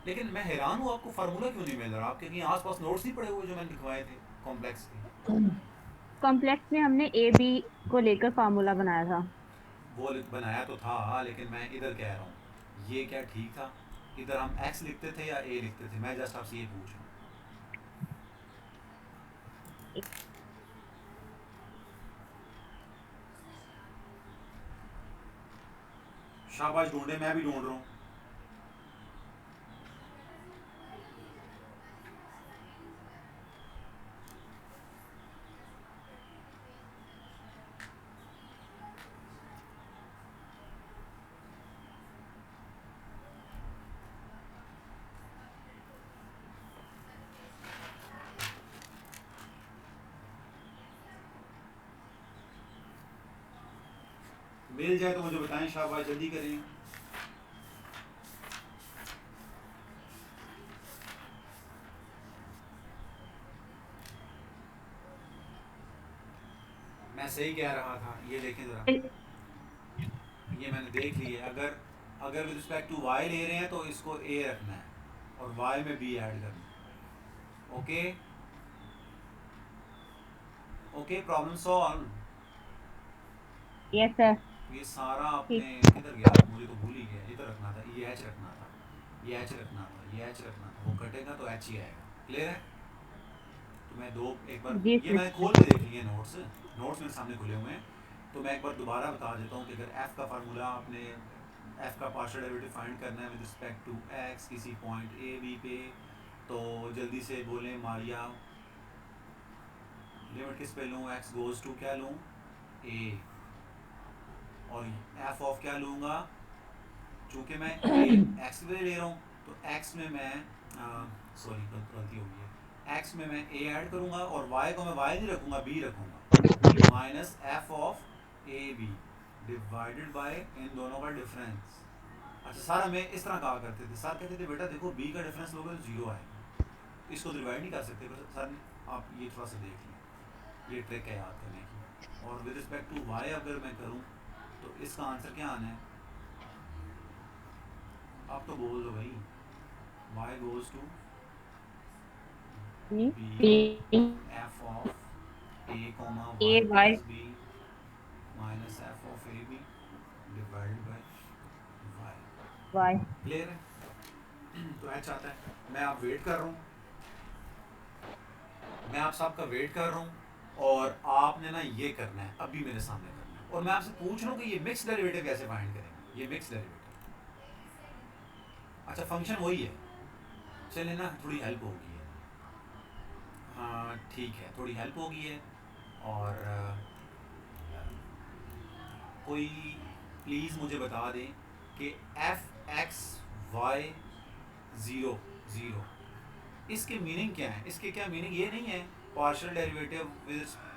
लेकिन मैं हैरान हूँ, आपको फार्मूला क्यों नहीं मिल रहा? आपके कहीं आसपास नोट्स नहीं पड़े हुए जो मैंने लिखवाए थे कॉम्प्लेक्स के? कॉम्प्लेक्स में हमने ए बी को लेकर फार्मूला बनाया था। वो बनाया तो था, लेकिन मैं इधर कह रहा हूँ, ये क्या ठीक था? इधर हम एक्स लिखते थे या ए लिखते थे? मैं जस्ट आपसे ये पूछ रहा हूँ। शाबाश ढूंढे, मैं भी ढूंढ रहा हूँ। मिल जाए तो मुझे बताएं, शाबाश जल्दी करें। मैं सही कह रहा था, ये देखें जरा, ये मैंने देख ली है। अगर विद रिस्पेक्ट टू y ले रहे हैं तो इसको a रखना है और y में b ऐड करना है। Okay okay, problem solve. Yes sir. ये सारा आपने किधर गया, मुझे तो भूल ही गया। ये तो रखना था, ये h रखना था, ये h रखना था, ये h रखना था। वो कटेगा तो h ही आएगा। क्लियर है? तो मैं एक बार जी ये मैंने खोल के देख लिए नोट्स मेरे सामने खुले हुए हैं, तो मैं एक बार दोबारा बता देता हूँ कि अगर f का फार्मूला आपने f का पार्शियल डेरिवेटिव फाइंड करना है विद रिस्पेक्ट टू x किसी पॉइंट a b पे, तो जल्दी से बोलें मारिया। लिमिट किस पे लूँ? x गोज़ टू क्या लूँ? a। और f ऑफ क्या लूँगा? चूँकि मैं x पे ले रहा हूँ तो x में मैं सॉरी गलती हो गई है, x में मैं a ऐड करूँगा और y को मैं y नहीं रखूँगा, b रखूँगा। Minus f of a b divided by इन दोनों का डिफरेंस। अच्छा सर, हमें इस तरह कहा करते थे, सर कहते थे बेटा देखो b का डिफरेंस लोगे तो 0 आएगा, इसको डिवाइड नहीं कर सकते। पर सर आप ये थोड़ा सा देख लें, ये ट्रिक है याद करने की। और विद रिस्पेक्ट टू y अगर मैं करूँ तो इसका आंसर क्या आना है? आप तो बोल दो भाई। y goes to b f of a comma y plus b minus f of a b divided by y। Clear है? तो h आता है। मैं आप वेट कर रहा हूँ, मैं आप सबका वेट कर रहा हूँ और आपने ना ये करना है, अभी मेरे सामने करना है। और मैं आपसे पूछ रहा हूँ कि ये मिक्स डेरिवेटिव कैसे फाइंड करेंगे? ये मिक्स डेरिवेटिव, अच्छा फंक्शन वही है, चले ना, थोड़ी हेल्प होगी है। हाँ ठीक है, थोड़ी हेल्प होगी है। और कोई प्लीज़ मुझे बता दें कि एफ एक्स वाई 0 0 इसके मीनिंग क्या है? इसके क्या मीनिंग? ये नहीं है पार्शियल डेरिवेटिव,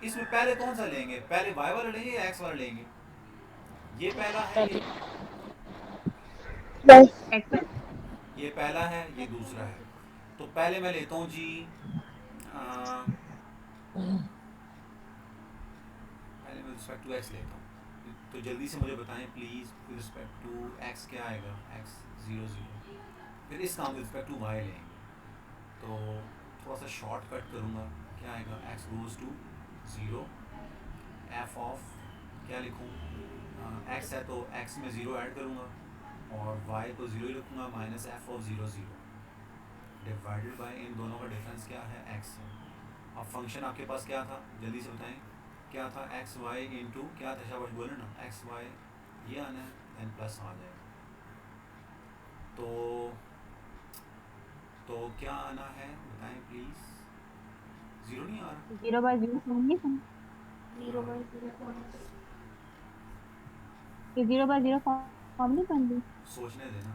इसमें पहले कौन सा लेंगे? पहले y वाला लेंगे या x वाला लेंगे? ये पहला है, ये पहला है, ये दूसरा है। तो पहले मैं लेता हूँ जी पहले मैं रिस्पेक्ट टू x लेता हूँ। तो जल्दी से मुझे बताएं please, with respect to x क्या आएगा? x 0 0। फिर इस काम विद रिस्पेक्ट टू y लेंगे, तो थोड़ा सा शॉर्टकट करूँगा। क्या आएगा? x goes to 0 f of क्या लिखूँ? x है तो x में 0 ऐड करूँगा और y को 0 ही रखूँगा, minus f of 0 0 divided by इन दोनों का डिफरेंस क्या है? x है। अब फंक्शन आपके पास क्या था? जल्दी से बताएं क्या था? एक्स वाई इंटू क्या था? शाबाश बोले ना, एक्स वाई ये आना है, देन प्लस आ जाएगा। तो क्या आना है बताएं प्लीज? 0 नहीं आ रहा। 0 बाय 0 फॉर्म नहीं था, 0 बाय 0 ये 0 बाय 0 फॉर्म नहीं बन रही। सोचने देना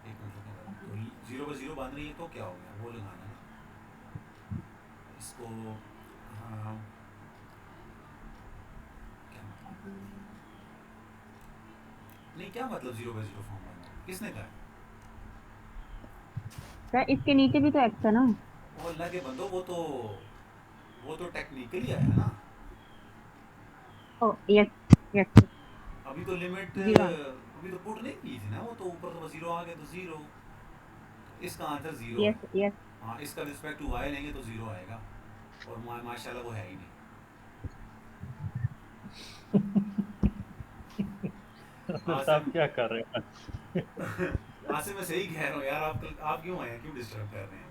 एक मिनट रुकना। तो 0 बाय 0 बन रही है तो क्या हो गया? वो लगाना है इसको। हाँ क्या मतलब? नहीं क्या मतलब 0 बाय 0 फॉर्म बन रहा है? किसने कहा? सर इसके नीचे भी तो x है ना। वो अल्लाह के बंदो, वो तो टेक्निकली आया ना। ओ यस यस। अभी तो लिमिट 0 अभी तो पुट नहीं की थी ना, वो तो ऊपर तो 0 आ गया तो 0। इसका आंसर 0 यस है। यस। हाँ इसका रिस्पेक्ट टू y लेंगे तो 0 आएगा और माशाल्लाह वो है ही नहीं। आप क्या कर रहे हैं? आसिफ मैं सही कह रहा हूँ यार, आप क्यों आए, क्यों डिस्टर्ब कर रहे हैं?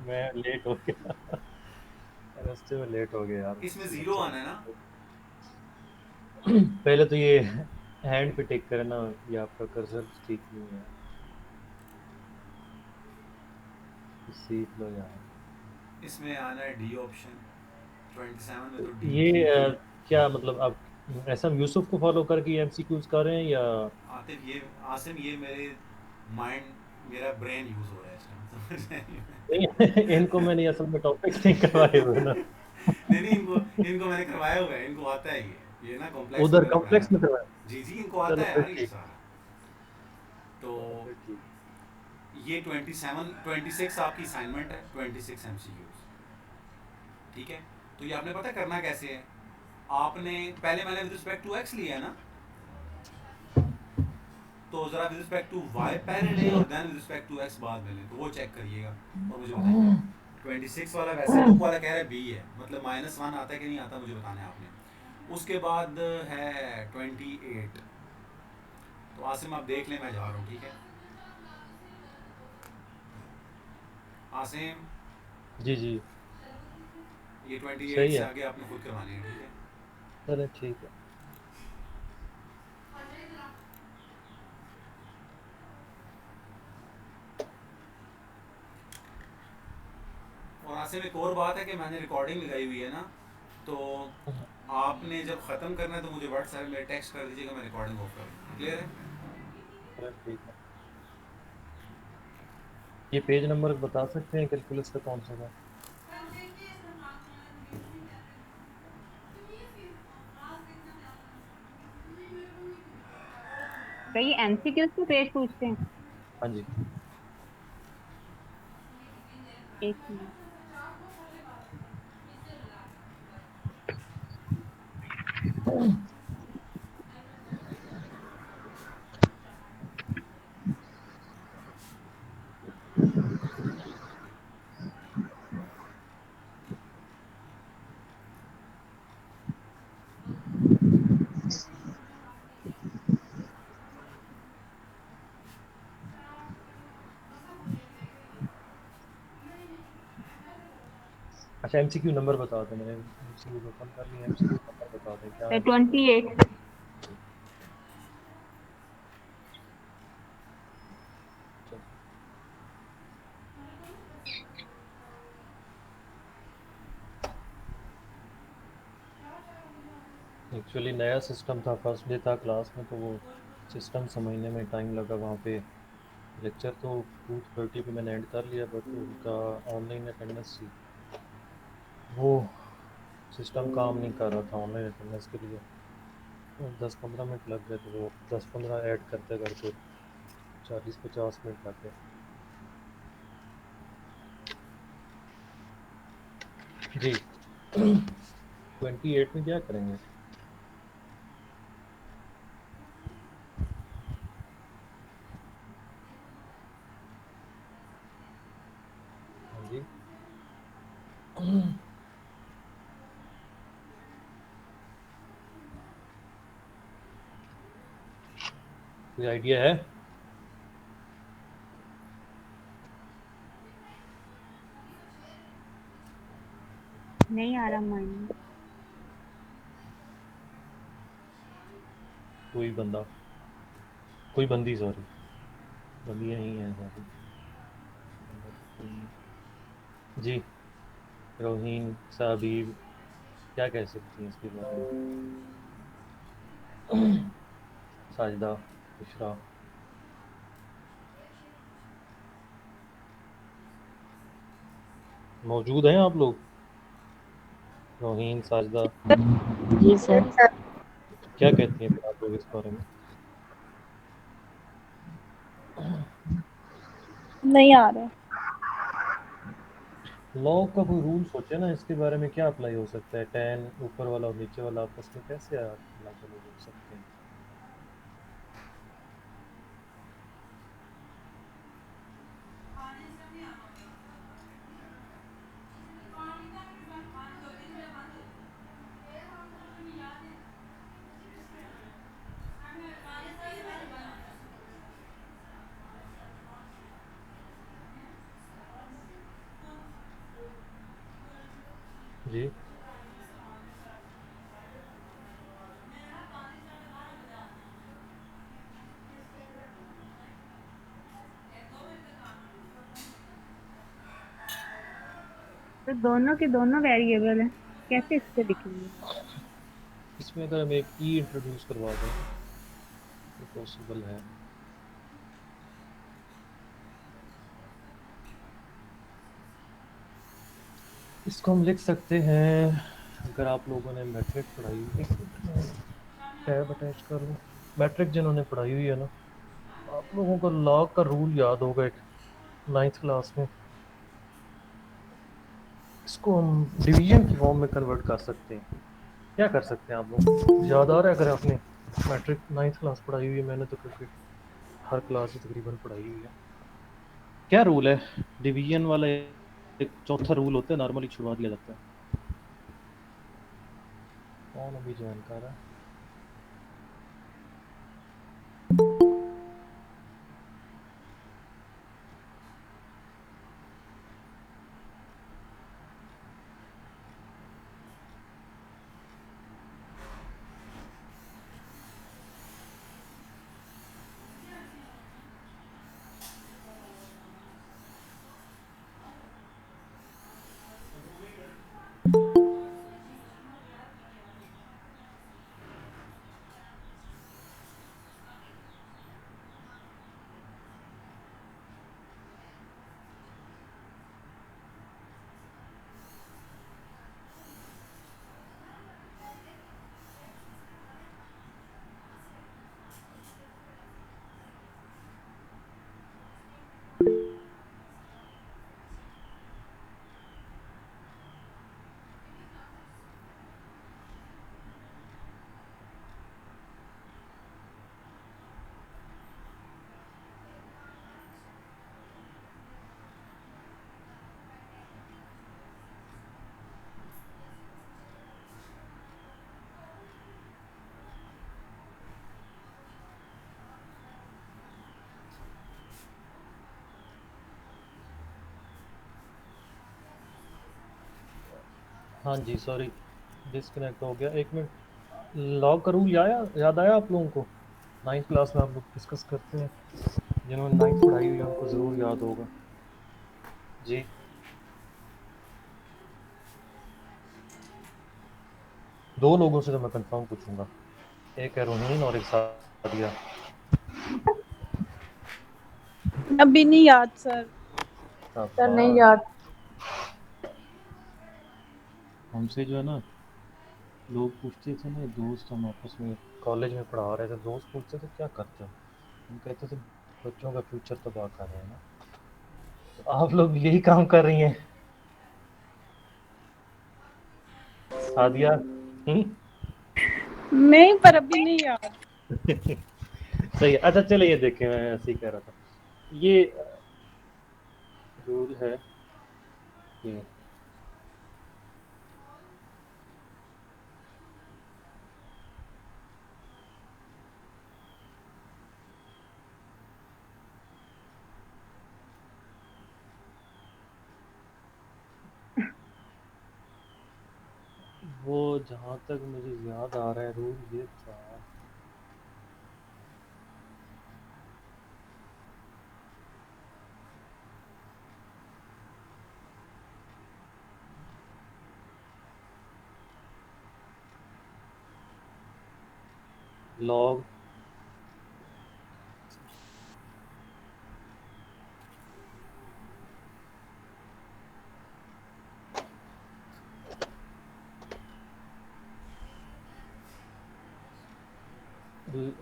मैं लेट हो गया, रास्ते में लेट हो गया यार। इसमें 0 आना है ना। पहले तो ये हैंड पे टिक करना, ये आपका कर्सर ठीक नहीं है, सीख लो यार। इसमें आना है डी ऑप्शन, 27 में तो डी ये की है। क्या मतलब आप ऐसा यूसुफ को फॉलो करके एमसीक्यूज कर रहे हैं या आतिफ ये आसिम ये मेरे माइंड मेरा ब्रेन यूज हो रहा है इस टाइम, समझ रहे हैं? नहीं? इनको मैंने असल में टॉपिक्स नहीं करवाए हुए ना, नहीं नहीं, इनको इनको मैंने करवाया हुआ है, इनको आता है ये ना कॉम्प्लेक्स उधर वगैरह कराया कॉम्प्लेक्स में था। करवाए। जी जी, इनको आता चलो है फिर यार ये ठीक, सारा। तो फिर ठीक। ये 26 आपकी असाइनमेंट है, 26 एमसीक्यूज, ठीक है। तो ये आपने पता करना कैसे है, आपने पहले मैंने विद रिस्पेक्ट टू एक्स लिया है ना, तो जरा विद रिस्पेक्ट टू वाई पहले लें और then with respect to x बाद में लें, तो वो चेक करिएगा और मुझे बताइए। 26 वाला वैसे बुक वाला कह रहा है बी है, मतलब -1 आता है कि नहीं आता मुझे बताना है आपने। उसके बाद है 28, तो आसिम आप देख लें, मैं जा रहा हूँ, ठीक है। आसिम जी जी ये 28 सही से है, आगे आपने खुद करवानी है, ठीक है। चलो ठीक है। और आसिम एक और बात है कि मैंने रिकॉर्डिंग लगाई हुई है ना, तो आपने जब ख़त्म करना है तो मुझे व्हाट्सएप में टेक्स्ट कर दीजिएगा, मैं रिकॉर्डिंग ऑफ कर दूँ, क्लियर है। चलो ठीक है। ये पेज नंबर बता सकते हैं कैलकुलस का कौन सा था? क्या ये एमसीक्यूज के पेज पूछते हैं? हाँ जी, एक मिनट। अच्छा एमसीक्यू नंबर बता दें, मैंने एमसीक्यू ओपन कर लिया, एमसीक्यू नंबर बता दें क्या है? 28। एक्चुअली नया सिस्टम था, फर्स्ट डे था क्लास में, तो वो सिस्टम समझने में टाइम लगा। वहाँ पे लेक्चर तो 2:30 पे मैंने एंड कर लिया, बट उनका ऑनलाइन अटेंडेंस थी, वो सिस्टम काम नहीं कर रहा था ऑनलाइन अटेंडेंस के लिए। 10-15 मिनट लग गए, तो वो 10-15 ऐड करते करते 40-50 मिनट लग गए। जी 28 में क्या करेंगे? हाँ जी, कोई आइडिया है? नहीं आ रहा माइंड। कोई बंदा, कोई बंदी, सॉरी, बंदियाँ ही हैं सारी। जी रोहीन, साबीर, क्या कह सकती हैं इसके बारे में? साजिदा, इशरा, मौजूद हैं आप लोग? रोहीन, साजिदा, जी सर। क्या कहती हैं फिर आप लोग इस बारे में? नहीं आ रहा। लॉ का कोई रूल सोचे ना, इसके बारे में क्या अप्लाई हो सकता है? 10 ऊपर वाला और नीचे वाला आपस में कैसे अल्लाह के लोग हो सकते हैं? जी तो दोनों के दोनों वेरिएबल हैं, कैसे इससे लिखेंगे? इसमें अगर हम एक ई इंट्रोड्यूस करवा दें तो पॉसिबल है। इसको हम लिख सकते हैं, अगर आप लोगों ने मैट्रिक पढ़ाई, एक मिनट में टैब अटैच कर लूँ। मैट्रिक जिन्होंने पढ़ाई हुई है ना, आप लोगों को लॉग का रूल याद होगा एक 9th क्लास में। इसको हम डिवीजन की फॉर्म में कन्वर्ट कर सकते हैं। क्या कर सकते हैं आप लोग, याद आ रहा है? अगर आपने मैट्रिक 9th क्लास पढ़ाई हुई है, मैंने तो क्योंकि हर क्लास ही तकरीबन पढ़ाई हुई है। क्या रूल है डिवीजन वाला? एक चौथा रूल होता है, नॉर्मली छुड़वा दिया जाता है। कौन अभी ज्वाइन कर रहा है? हाँ जी, सॉरी डिस्कनेक्ट हो गया, एक मिनट। लॉग का रूल याद आया आप लोगों को? 9th क्लास में आप लोग डिस्कस करते हैं, जिन्होंने 9th पढ़ाई हुई है उनको ज़रूर याद होगा जी। दो लोगों से तो मैं कंफर्म पूछूंगा, एक है रोहिन और एक सादिया। अभी नहीं याद सर। सर नहीं याद। हमसे जो है ना लोग पूछते थे ना, दोस्त हम आपस में कॉलेज में पढ़ा रहे थे, दोस्त पूछते थे क्या करते हो, हम कहते थे बच्चों का फ्यूचर तबाह कर रहे हैं ना। तो आप लोग यही काम कर रही हैं सादिया। नहीं, पर अभी नहीं याद। सही है, अच्छा चलिए ये देखें, मैं ऐसे ही कह रहा था। ये रूल है कि वो, जहाँ तक मुझे याद आ रहा है रूल ये था, लॉग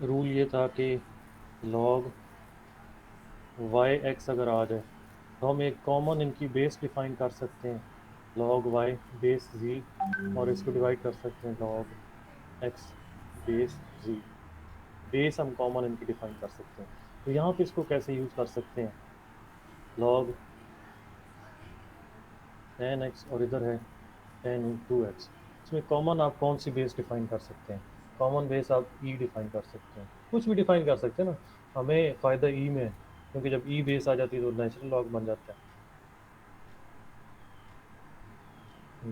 रूल ये था कि लॉग वाई एक्स अगर आ जाए तो हम एक कॉमन इनकी बेस डिफाइन कर सकते हैं, लॉग वाई बेस जी, और इसको डिवाइड कर सकते हैं लॉग एक्स बेस जी। बेस हम कॉमन इनकी डिफाइन कर सकते हैं। तो यहाँ पे इसको कैसे यूज़ कर सकते हैं, लॉग 10x और इधर है 10 × 2x, इसमें कॉमन आप कौन सी बेस डिफाइन कर सकते हैं? कॉमन बेस आप ई डिफाइन कर सकते हैं, कुछ भी डिफाइन कर सकते हैं ना, हमें फ़ायदा ई में है, क्योंकि जब ई बेस आ जाती है तो नेचुरल लॉग बन जाता है।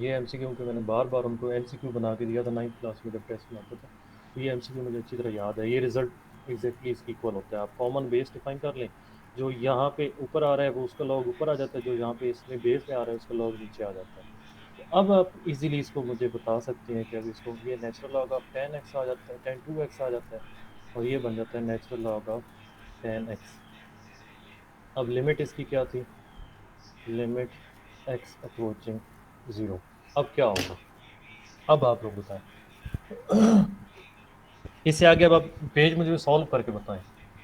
ये एमसीक्यू के मैंने बार बार उनको एमसीक्यू बना के दिया था 9th क्लास में जब टेस्ट बनाता था, तो ये एमसीक्यू मुझे अच्छी तरह याद है। ये रिजल्ट एग्जैक्टली इसकी इक्वल होता है, आप कॉमन बेस डिफाइन कर लें जो यहाँ पे ऊपर आ रहा है वो उसका लॉग ऊपर आ जाता है, जो यहाँ पे इसमें बेस में आ रहा है उसका लॉग नीचे आ जाता है। तो अब आप इजीली इसको मुझे बता सकते हैं कि अब इसको ये नेचुरल लॉग ऑफ 10x आ जाता है, 10 2x आ जाता है, और ये बन जाता है नेचुरल लॉग ऑफ 10x। अब लिमिट इसकी क्या थी, लिमिट x अप्रोचिंग 0। अब क्या होगा, अब आप लोग बताएं। इससे आगे अब आप पेज मुझे सॉल्व करके बताएं।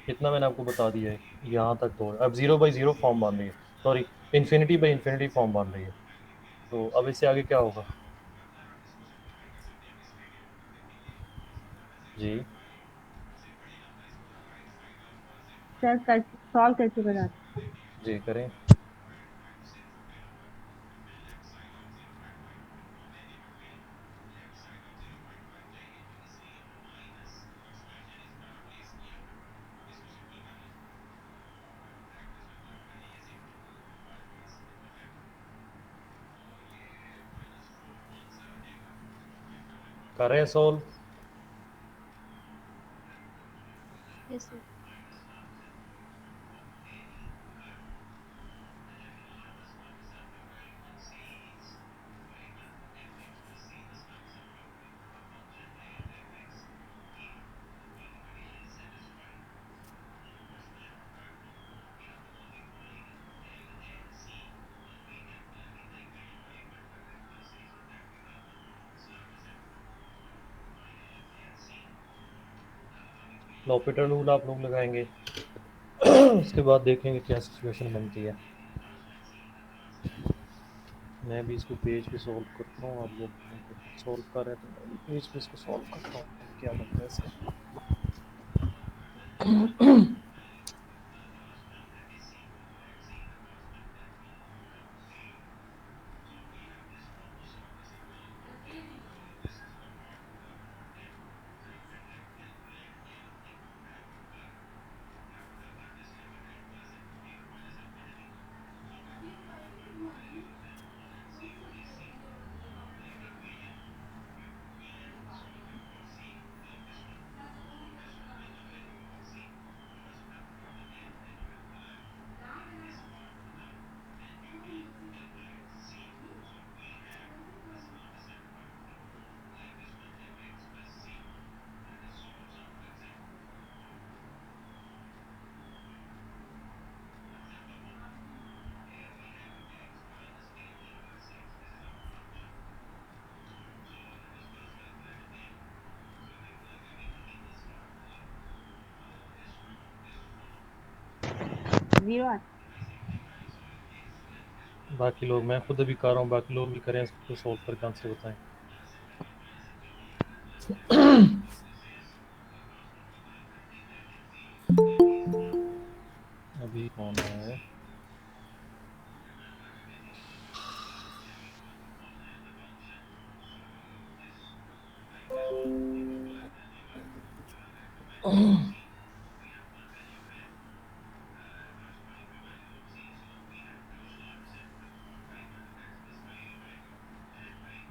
इतना मैंने आपको बता दिया है, यहाँ तक तो अब 0/0 फॉर्म बन रही है, सॉरी इन्फिनिटी/इन्फिनिटी फॉर्म बन रही है। तो अब इससे आगे क्या होगा जी? सर कर सॉल्व करके बता दो। जी करें। करें solve. Yes sir. L'Hopital rule आप लोग लगाएंगे, उसके बाद देखेंगे क्या सिचुएशन बनती है। मैं भी इसको पेज पे सॉल्व करता हूँ, आप लोग सॉल्व कर रहे हैं तो मैं भी पेज पे इसको सॉल्व करता हूँ क्या बनता है इसका। जीरो बाकी लोग, मैं खुद अभी कर रहा हूँ, बाकी लोग भी करें इसको सॉल्व करके आंसर बताएं। अभी कौन है?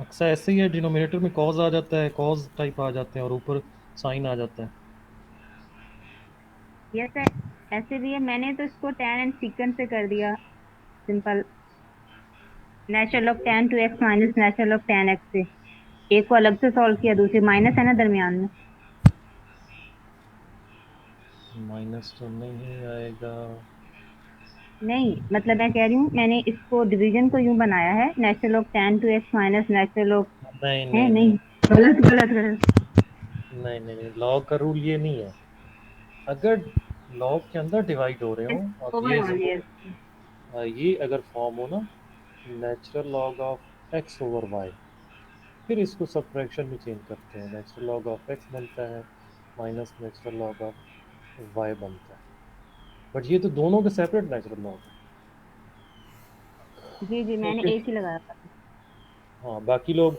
अक्सर ऐसे ही है, डिनोमिनेटर में कॉज आ जाता है, कॉज टाइप आ जाते हैं और ऊपर साइन आ जाता है। यस सर, ऐसे भी है। मैंने तो इसको tan एंड सीक्वेंस से कर दिया simple, natural of tan 2x minus natural of tan x से। एक को अलग से सॉल्व किया, दूसरी माइनस है ना दरमियान में। माइनस तो नहीं आएगा। नहीं मतलब मैं कह रही हूँ, मैंने इसको डिवीजन को यूं बनाया है, natural of tan 2x minus natural of, नहीं है नहीं नहीं नहीं, गलत गलत गलत। नहीं नहीं, नहीं लॉग का रूल ये नहीं है। अगर लॉग के अंदर डिवाइड हो रहे हो, अब ओवर ये ऑल यस। ये अगर फॉर्म हो ना, natural log of x over y, फिर इसको सब्ट्रैक्शन में चेंज करते हैं, नेचुरल लॉग ऑफ एक्स बनता है minus natural log of y बनता है। बट ये तो दोनों के सेपरेट नेचुरल लॉग है। जी जी, मैंने ओके, एक ही लगाया था। हाँ बाकी लोग,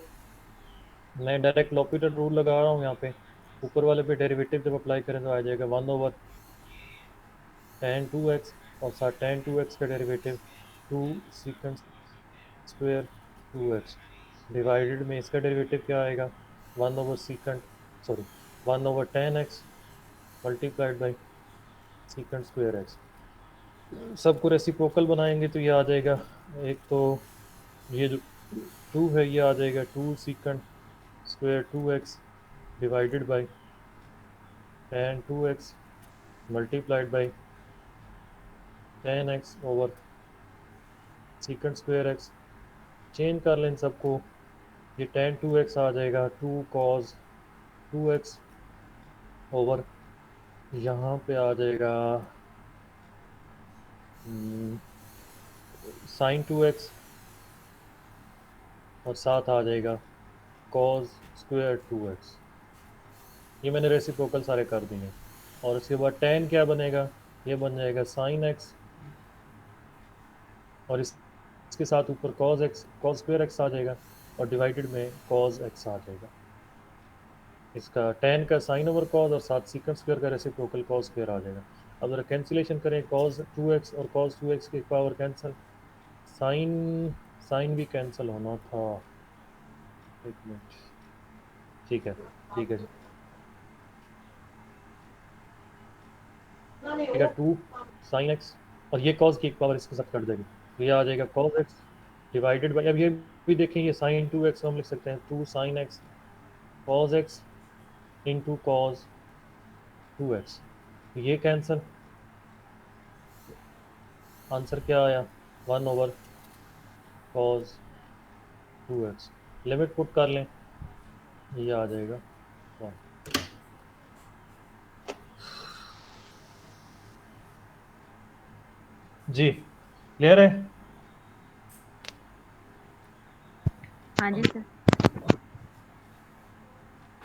मैं डायरेक्ट लॉपिटल रूल लगा रहा हूँ यहाँ पे। ऊपर वाले पे डेरिवेटिव जब अप्लाई करें तो आ जाएगा 1/tan 2x, और साथ tan 2x का derivative 2 secant square 2x, divided में इसका डेरिवेटिव क्या आएगा, 1/secant, sorry 1/tan x multiplied by secant square x। सबको रेसिप्रोकल बनाएंगे तो ये आ जाएगा, एक तो ये जो 2 है ये आ जाएगा 2 secant square 2x divided by tan 2x multiplied by tan x over secant square x। Change कर लें इन सबको, ये tan 2x आ जाएगा 2 cos 2x ओवर यहाँ पे आ जाएगा sin 2x और साथ आ जाएगा cos स्क्वायर 2x। ये मैंने रेसिप्रोकल सारे कर दिए। और उसके बाद tan क्या बनेगा, ये बन जाएगा sin x और इसके साथ ऊपर cos x cos square x आ जाएगा और डिवाइडेड में cos x आ जाएगा। इसका tan का sin ओवर cos और साथ सीकेंड स्क्वायर का रेसिप्रोकल cos स्क्वायर आ जाएगा। अब जरा कैंसिलेशन करें, cos 2x और cos 2x की पावर कैंसिल, साइन भी कैंसिल होना था, एक मिनट, ठीक है ठीक है जी, ठीक है 2 sin x और ये cos की एक पावर इसके साथ कट जाएगी तो ये आ जाएगा cos x डिवाइडेड बाई, अब ये भी देखें ये sin 2x हम लिख सकते हैं 2 sin x cos x into cos 2x, ये कैंसिल, आंसर क्या आया 1 over cos 2x। Limit put कर लें, ये आ जाएगा 1। जी क्लियर है? हाँ जी सर।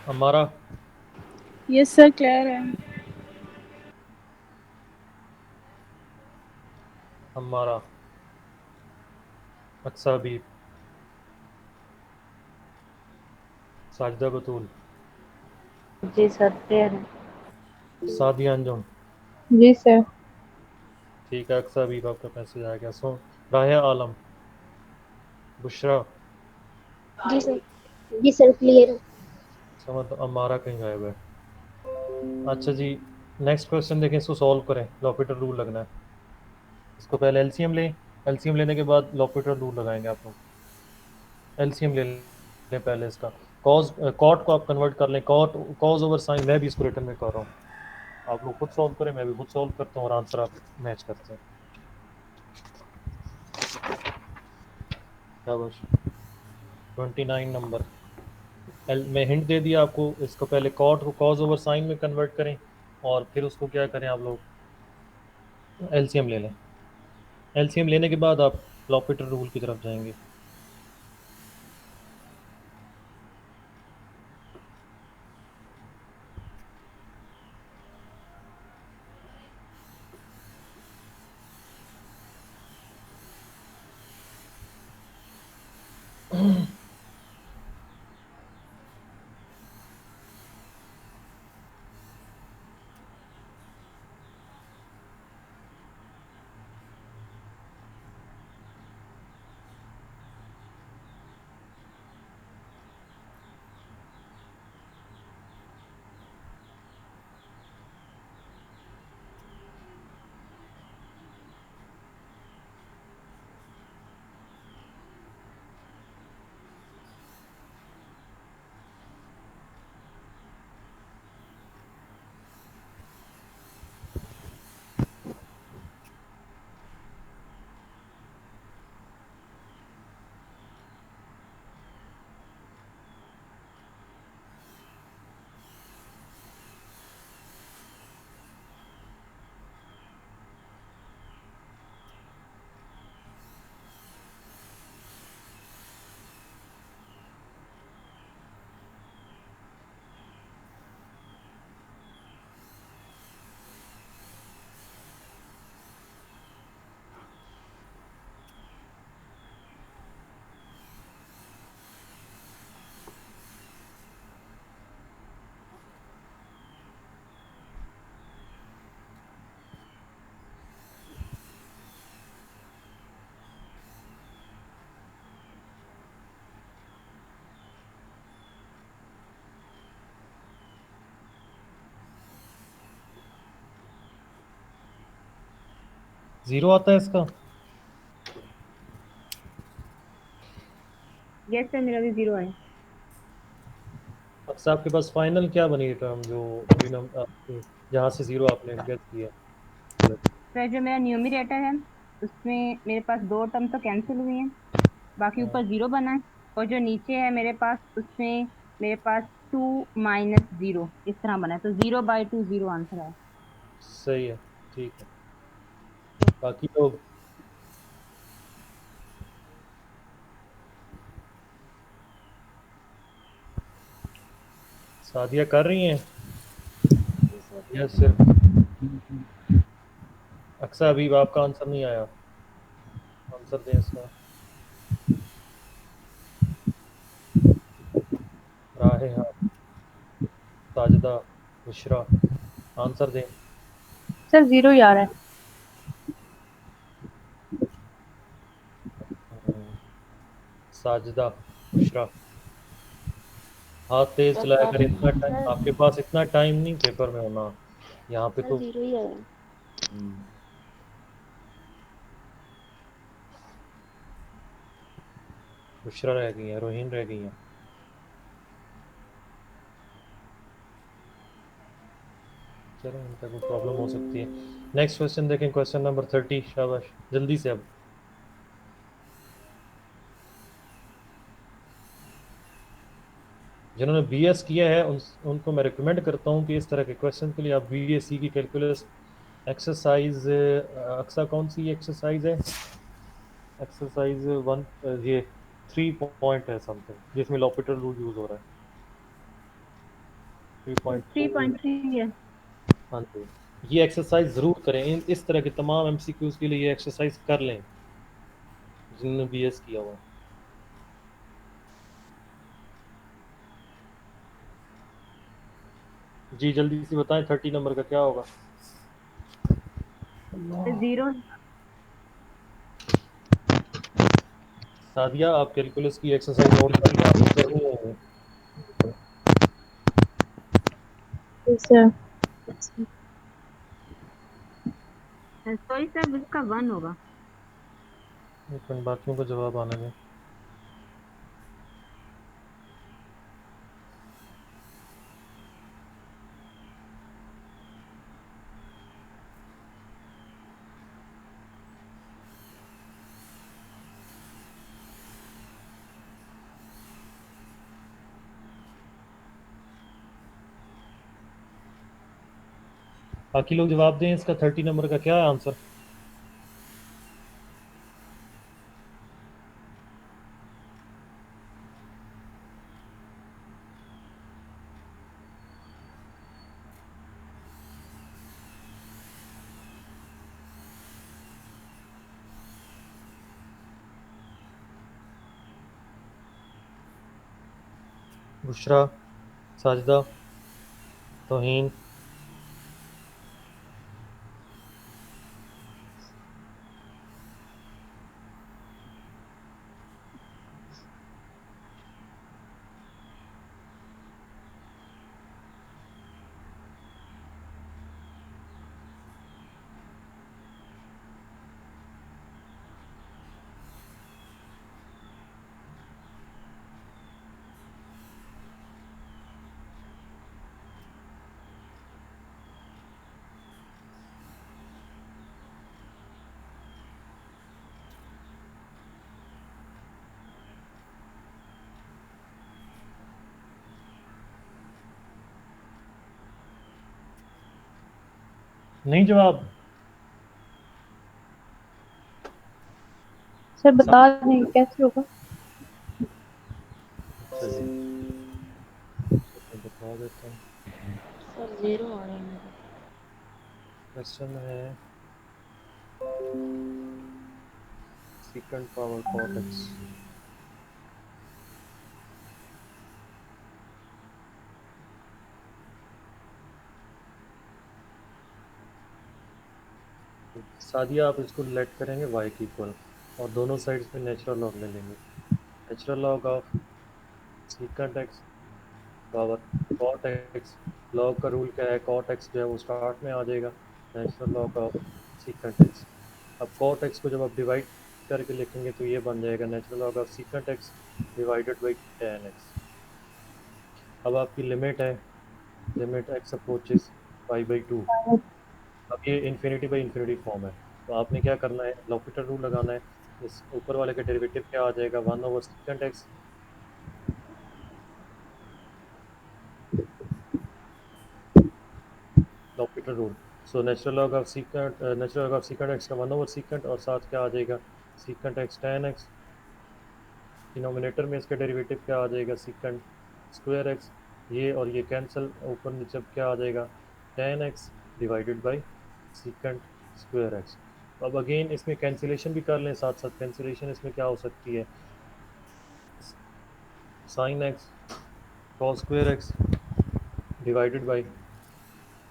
हमारा यस सर क्लियर है। हमारा अक्सा भी साजिदा बतूल जी सर क्लियर है। सादिया अंजुम, जी सर। ठीक है अक्सा भी आपका मैसेज आ गया। सो राया आलम, बुशरा, जी सर। जी सर क्लियर है। समझ हमारा कहीं गायब है। अच्छा जी नेक्स्ट क्वेश्चन देखें, इसको सॉल्व करें, लॉपिटर रूल लगना है। इसको पहले एलसीएम लें, एलसीएम लेने के बाद लॉपिटर रूल लगाएंगे आप लोग। एलसीएम ले लें पहले इसका, कॉज कॉट को आप कन्वर्ट कर लें, कॉट कॉज ओवर साइन, मैं भी इसको रिटर्न में कर रहा हूँ, आप लोग खुद सॉल्व करें, मैं भी खुद सॉल्व करता हूँ और आंसर आप मैच करते हैं। शाबाश 29 नंबर। मैं हिंट दे दिया आपको, इसको पहले कॉट को कॉज ओवर साइन में कन्वर्ट करें और फिर उसको क्या करें आप लोग, एलसीएम ले लें। एलसीएम लेने के बाद आप लॉपिटर रूल की तरफ जाएंगे। 0 आता है इसका? यस सर, मेरा भी 0 है। अब आपके पास फाइनल क्या बनी टर्म जो अभी जहाँ से 0 आपने गेट किया? सर जो मेरा न्यूमरेटर है उसमें मेरे पास 2 टर्म तो कैंसिल हुई हैं, बाकी हाँ, ऊपर 0 बना है। और जो नीचे है मेरे पास उसमें मेरे पास 2 माइनस 0 इस तरह बना है, तो 0/2 0 आंसर है। सही है, ठीक है। बाकी लोग शादियाँ कर रही हैं या सिर्फ अक्सर? अभी आपका आंसर नहीं आया, आंसर दें इसका। राहे हाँ, साजिदा, बुशरा, आंसर दें। सर 0 ही आ रहा है। साजिदा, बुशरा, हाथ तेज चलाया करें। इतना टाइम आपके पास, इतना टाइम नहीं पेपर में होना यहाँ पे तो। 0 ही आया। बुशरा रह गई हैं, रोहिन रह गई हैं। चलो, इनका कोई प्रॉब्लम हो सकती है। नेक्स्ट क्वेश्चन देखें, क्वेश्चन नंबर 30। शाबाश, जल्दी से। अब जिन्होंने बीएस किया है उनको मैं रिकमेंड करता हूँ कि इस तरह के क्वेश्चन के लिए आप बीएससी की कैलकुलस एक्सरसाइज, अक्सा कौन सी एक्सरसाइज है? एक्सरसाइज 1, ये 3 पॉइंट है समथिंग, जिसमें लॉपिटल रूल यूज हो रहा है। 3.2। 3.3 है। हाँ जी, ये एक्सरसाइज ज़रूर करें। इस तरह के तमाम एमसीक्यूज के लिए ये एक्सरसाइज कर लें जिन्होंने बीएस किया हुआ है। जी जल्दी से बताएं, 30 नंबर का क्या होगा? तो 0। सादिया, आप कैलकुलस की एक्सरसाइज नोट कर लें, आपको करनी है। Yes sir. सॉरी सर, इसका 1 होगा। एक मिनट, बाकियों का जवाब आने दें। बाकी लोग जवाब दें, इसका 30 नंबर का क्या है आंसर? बुशरा, साजिदा, तौहीन, नहीं जवाब? सर बता दें कैसे होगा? अच्छा जी, मैं बता देता हूँ। सर 0 आ रहा है मेरा। क्वेश्चन है second power cot x। Sadia, आप इसको लेट करेंगे y की इक्वल, और दोनों साइड्स पे नेचुरल लॉग ले लेंगे। Natural log of second x power cot x। Log का रूल क्या है? cot x जो है वो स्टार्ट में आ जाएगा। Natural log of second x। अब cot x को जब आप डिवाइड करके लिखेंगे तो ये बन जाएगा natural log of secant x divided by tan x। अब आपकी लिमिट है, limit x approaches pi by 2। अब ये इन्फिनिटी बाई इन्फिनिटी फॉर्म है, तो आपने क्या करना है, लॉपिटल रूल लगाना है। इस ऊपर वाले का डेरिवेटिव क्या आ जाएगा, 1 over secant x L'Hôpital rule. So natural log of secant x का 1 ओवर सीकेंट और साथ क्या आ जाएगा, secant x tan x। Denominator में इसका डेरिवेटिव क्या आ जाएगा, सीकेंट स्क्वायर x। ये और ये कैंसिल, ऊपर नीचे क्या आ जाएगा, tan x divided by secant square x। अब अगेन इसमें कैंसिलेशन भी कर लें साथ साथ। कैंसिलेशन इसमें क्या हो सकती है, sine x cos square x divided by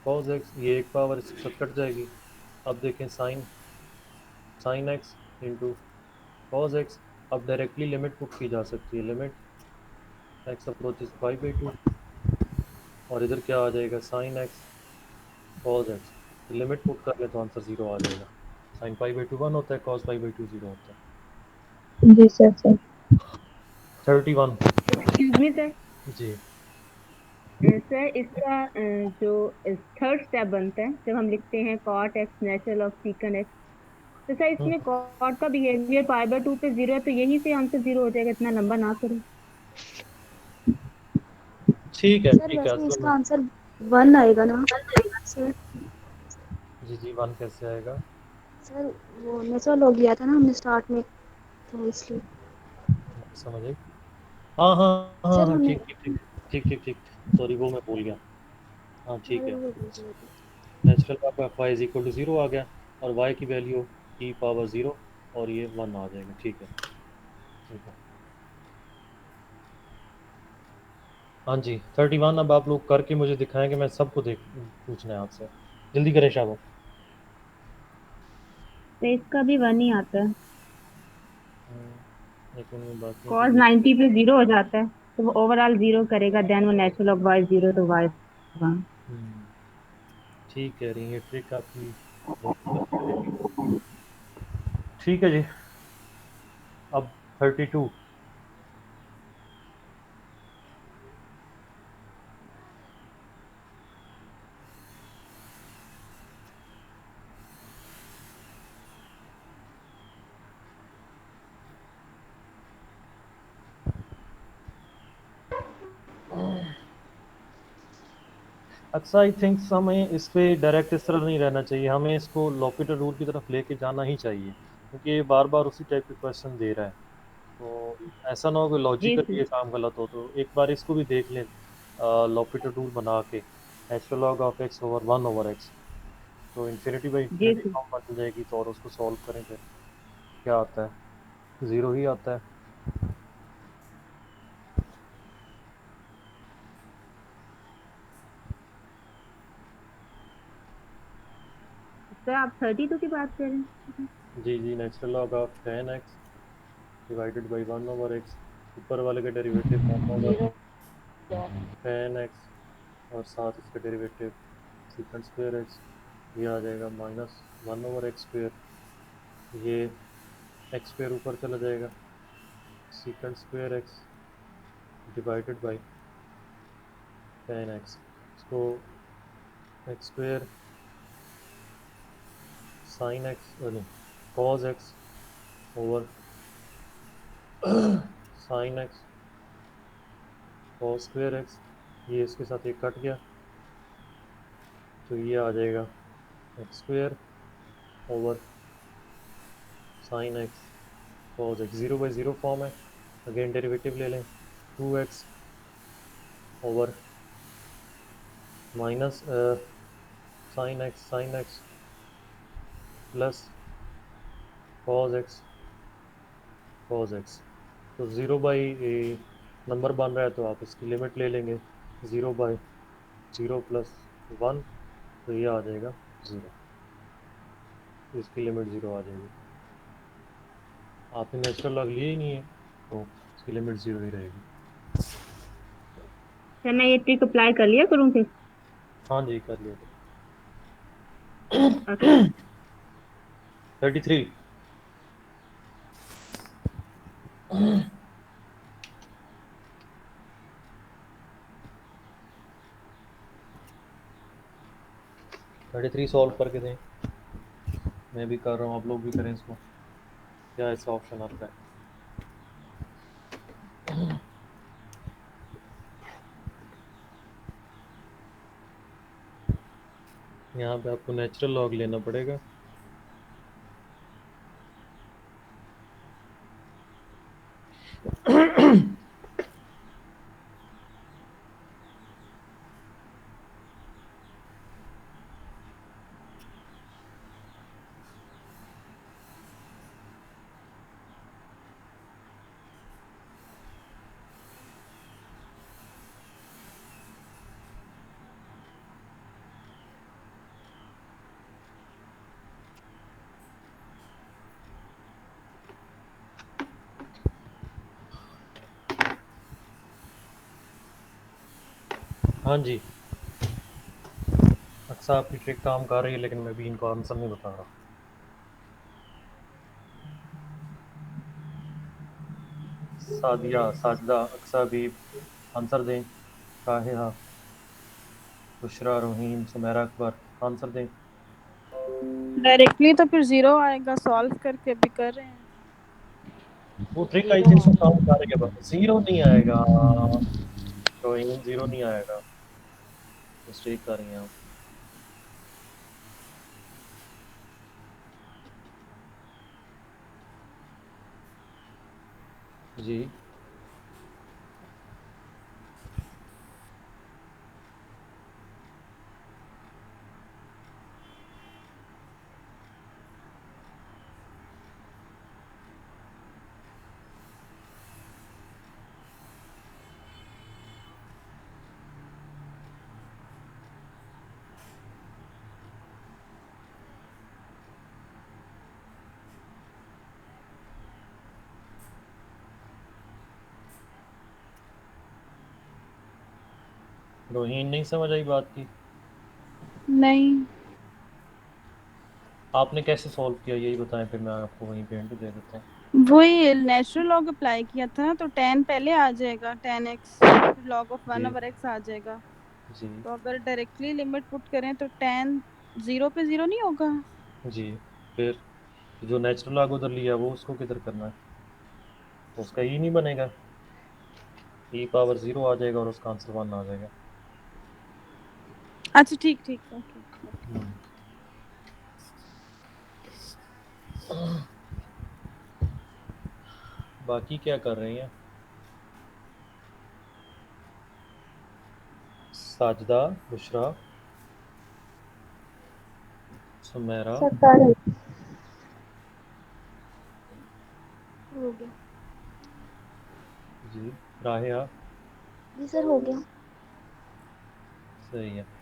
cos x। ये एक पावर इसके साथ कट जाएगी। अब देखें sine x into cos x। अब डायरेक्टली लिमिट पुट की जा सकती है, limit x approaches pi by 2 और इधर क्या आ जाएगा, sine x cos x। Limit put कर ले तो आंसर 0 आ जाएगा। साइन पाई बाई 2 1 होता है, कॉस पाई बाई 2 0 होता है। जी सर। 31 excuse me sir. जी। सर इसका जो थर्ड स्टेप बनता है जब हम लिखते हैं cot x natural of secant x, तो सर इसमें cot का बिहेवियर पाई बाय 2 पे 0 है, तो यही से आंसर 0 हो जाएगा। इतना लंबा ना करो। ठीक है सर ठीक है। वैसे तो इसका आंसर 1 आएगा ना सर? जी 1 कैसे आएगा, सर वो नेचुरल हो गया था ना हमने स्टार्ट में, तो इसलिए। नहीं समझ आई। हाँ हाँ हाँ सर हाँ, हमें ठीक ठीक ठीक ठीक ठीक ठीक, सॉरी वो मैं भूल गया। हाँ ठीक है। वो दीजिए अभी। Natural of f y is equal to 0 आ गया और वाई की वैल्यू ई पावर 0 और ये 1 आ जाएगा। ठीक है ठीक है। हाँ जी 31। अब आप लोग करके मुझे दिखाएंगे, मैं सबको देख पूछना है आपसे, जल्दी करें शाबाश। तो इसका भी 1 ही आता है। एक मिनट बाकी है cos तो 90 पे 0 हो जाता है, तो वो ओवरऑल 0 करेगा, देन वो नेचुरल ऑफ y 0 तो y 1। ठीक कह रही है, ट्रिक आपकी बहुत अच्छी लगी। ठीक है जी। अब 32। अच्छा आई थिंक हमें इस पे डायरेक्ट इस तरह नहीं रहना चाहिए, हमें इसको लॉपिटल रूल की तरफ लेके जाना ही चाहिए, क्योंकि ये बार बार उसी टाइप के क्वेश्चन दे रहा है। तो ऐसा ना हो कि जी लॉजिकली सर। ये काम गलत हो, तो एक बार इसको भी देख लें लॉपिटल रूल बना के, natural log of x over 1 over x. तो इन्फिनिटी बाई जी इन्फिनिटी सर। फॉर्म बन जाएगी, तो और उसको सॉल्व करें फिर क्या आता है, 0 ही आता है। सर आप 32 की बात कर रहे हैं? जी जी natural log of tan x divided by 1 over x, ऊपर वाले का डेरिवेटिव 1 ओवर tan x और साथ इसका डेरिवेटिव सीकेंट स्क्वायर एक्स। ये आ जाएगा माइनस 1 ओवर एक्स स्क्वायर। ये एक्स स्क्वायर ऊपर चला जाएगा, secant square x divided by tan x। इसको एक्स स्क्वायर साइन एक्स नहीं cos x over sine x cos square x, ये इसके साथ एक कट गया, तो ये आ जाएगा x square over sine x cos x. 0 by 0 form है, अगेन डेरिवेटिव ले लें, 2x over minus sine x plus cos x. तो 0 बाई नंबर बन रहा है तो आप इसकी लिमिट ले लेंगे, 0 बाई 0 प्लस 1, तो ये आ जाएगा 0, तो इसकी लिमिट 0 आ जाएगी। आपने नेचुरल लॉग लिए ही नहीं है तो इसकी लिमिट 0 ही रहेगी। सर मैं ये ट्रिक अप्लाई कर लिया करूँ फिर? हाँ जी कर लिया। Okay. 33। सॉल्व करके दें। मैं भी कर रहा हूँ, आप लोग भी करें इसको। क्या ऐसा ऑप्शन आता है? यहाँ पे आपको नेचुरल लॉग लेना पड़ेगा। हाँ जी, अक्सर आपकी ट्रिक काम कर रही है, लेकिन मैं भी इनको आंसर नहीं बता रहा। सादिया, साजदा, अक्सा भी आंसर दें। काहिरा, बुशरा, रोहीन, सुमेरा, अकबर आंसर दें। डायरेक्टली तो फिर 0 आएगा, सॉल्व करके भी कर रहे हैं। वो ट्रिक आई थिंक सो काम कर रही है, बस 0 नहीं आएगा। रोहीन 0 नहीं आएगा, मिस्टेक कर रही हैं आप। जी रोहीन, नहीं समझ आई बात की? नहीं, आपने कैसे सॉल्व किया यही बताएं, फिर मैं आपको वहीं पे हिंट दे देता हूँ। वही नेचुरल लॉग अप्लाई किया था ना, तो 10 पहले आ जाएगा, 10x, फिर log of 1 ji over x आ जाएगा। जी तो अगर डायरेक्टली लिमिट पुट करें तो 10 0 पे 0 नहीं होगा। जी, फिर जो नेचुरल लॉग उधर लिया वो उसको किधर करना है? तो उसका ई नहीं बनेगा, ई पावर 0 आ जाएगा और उसका आंसर 1 आ जाएगा। अच्छा ठीक ठीक, ओके। बाकी क्या कर रही हैं? साजदा, बुशरा, सुमेरा, सर कर हो गया। जी, राहिया, जी सर हो गया। सही है।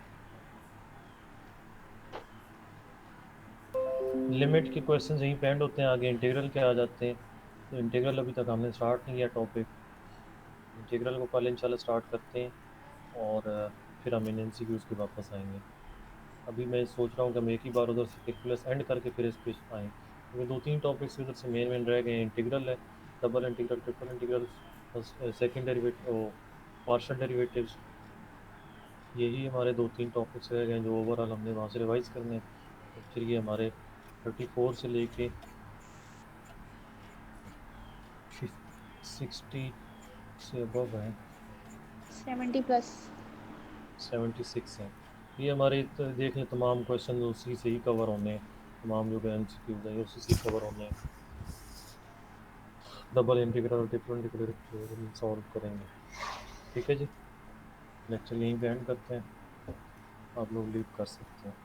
लिमिट के क्वेश्चन यहीं पे एंड होते हैं, आगे इंटीग्रल के आ जाते हैं। तो इंटीग्रल अभी तक हमने स्टार्ट नहीं किया टॉपिक, इंटीग्रल को कल इंशाल्लाह स्टार्ट करते हैं और फिर हम इन एमसीक्यूज़ के वापस आएंगे। अभी मैं सोच रहा हूँ कि हम एक ही बार उधर से कैलकुलस एंड करके फिर इस पे आएँ, क्योंकि 2-3 टॉपिक्स उधर से मेन रह गए हैं। इंटीग्रल है, double integral, triple integral, second derivative, partial derivatives, यही हमारे 2-3 टॉपिक्स रह गए हैं जो ओवरऑल हमने वहाँ से रिवाइज करने हैं। तो फिर ये हमारे 34 से लेके 60 से अबव है, 70 प्लस। 76 है। ये हमारे देख लें तमाम क्वेश्चन उसी से ही कवर होने हैं, तमाम जो एमसीक्यूज हैं उसी से कवर होने हैं। डबल इंटीग्रल और ट्रिपल इंटीग्रल सॉल्व करेंगे। ठीक है जी, लेक्चर यहीं पे एंड करते हैं, आप लोग लीव कर सकते हैं।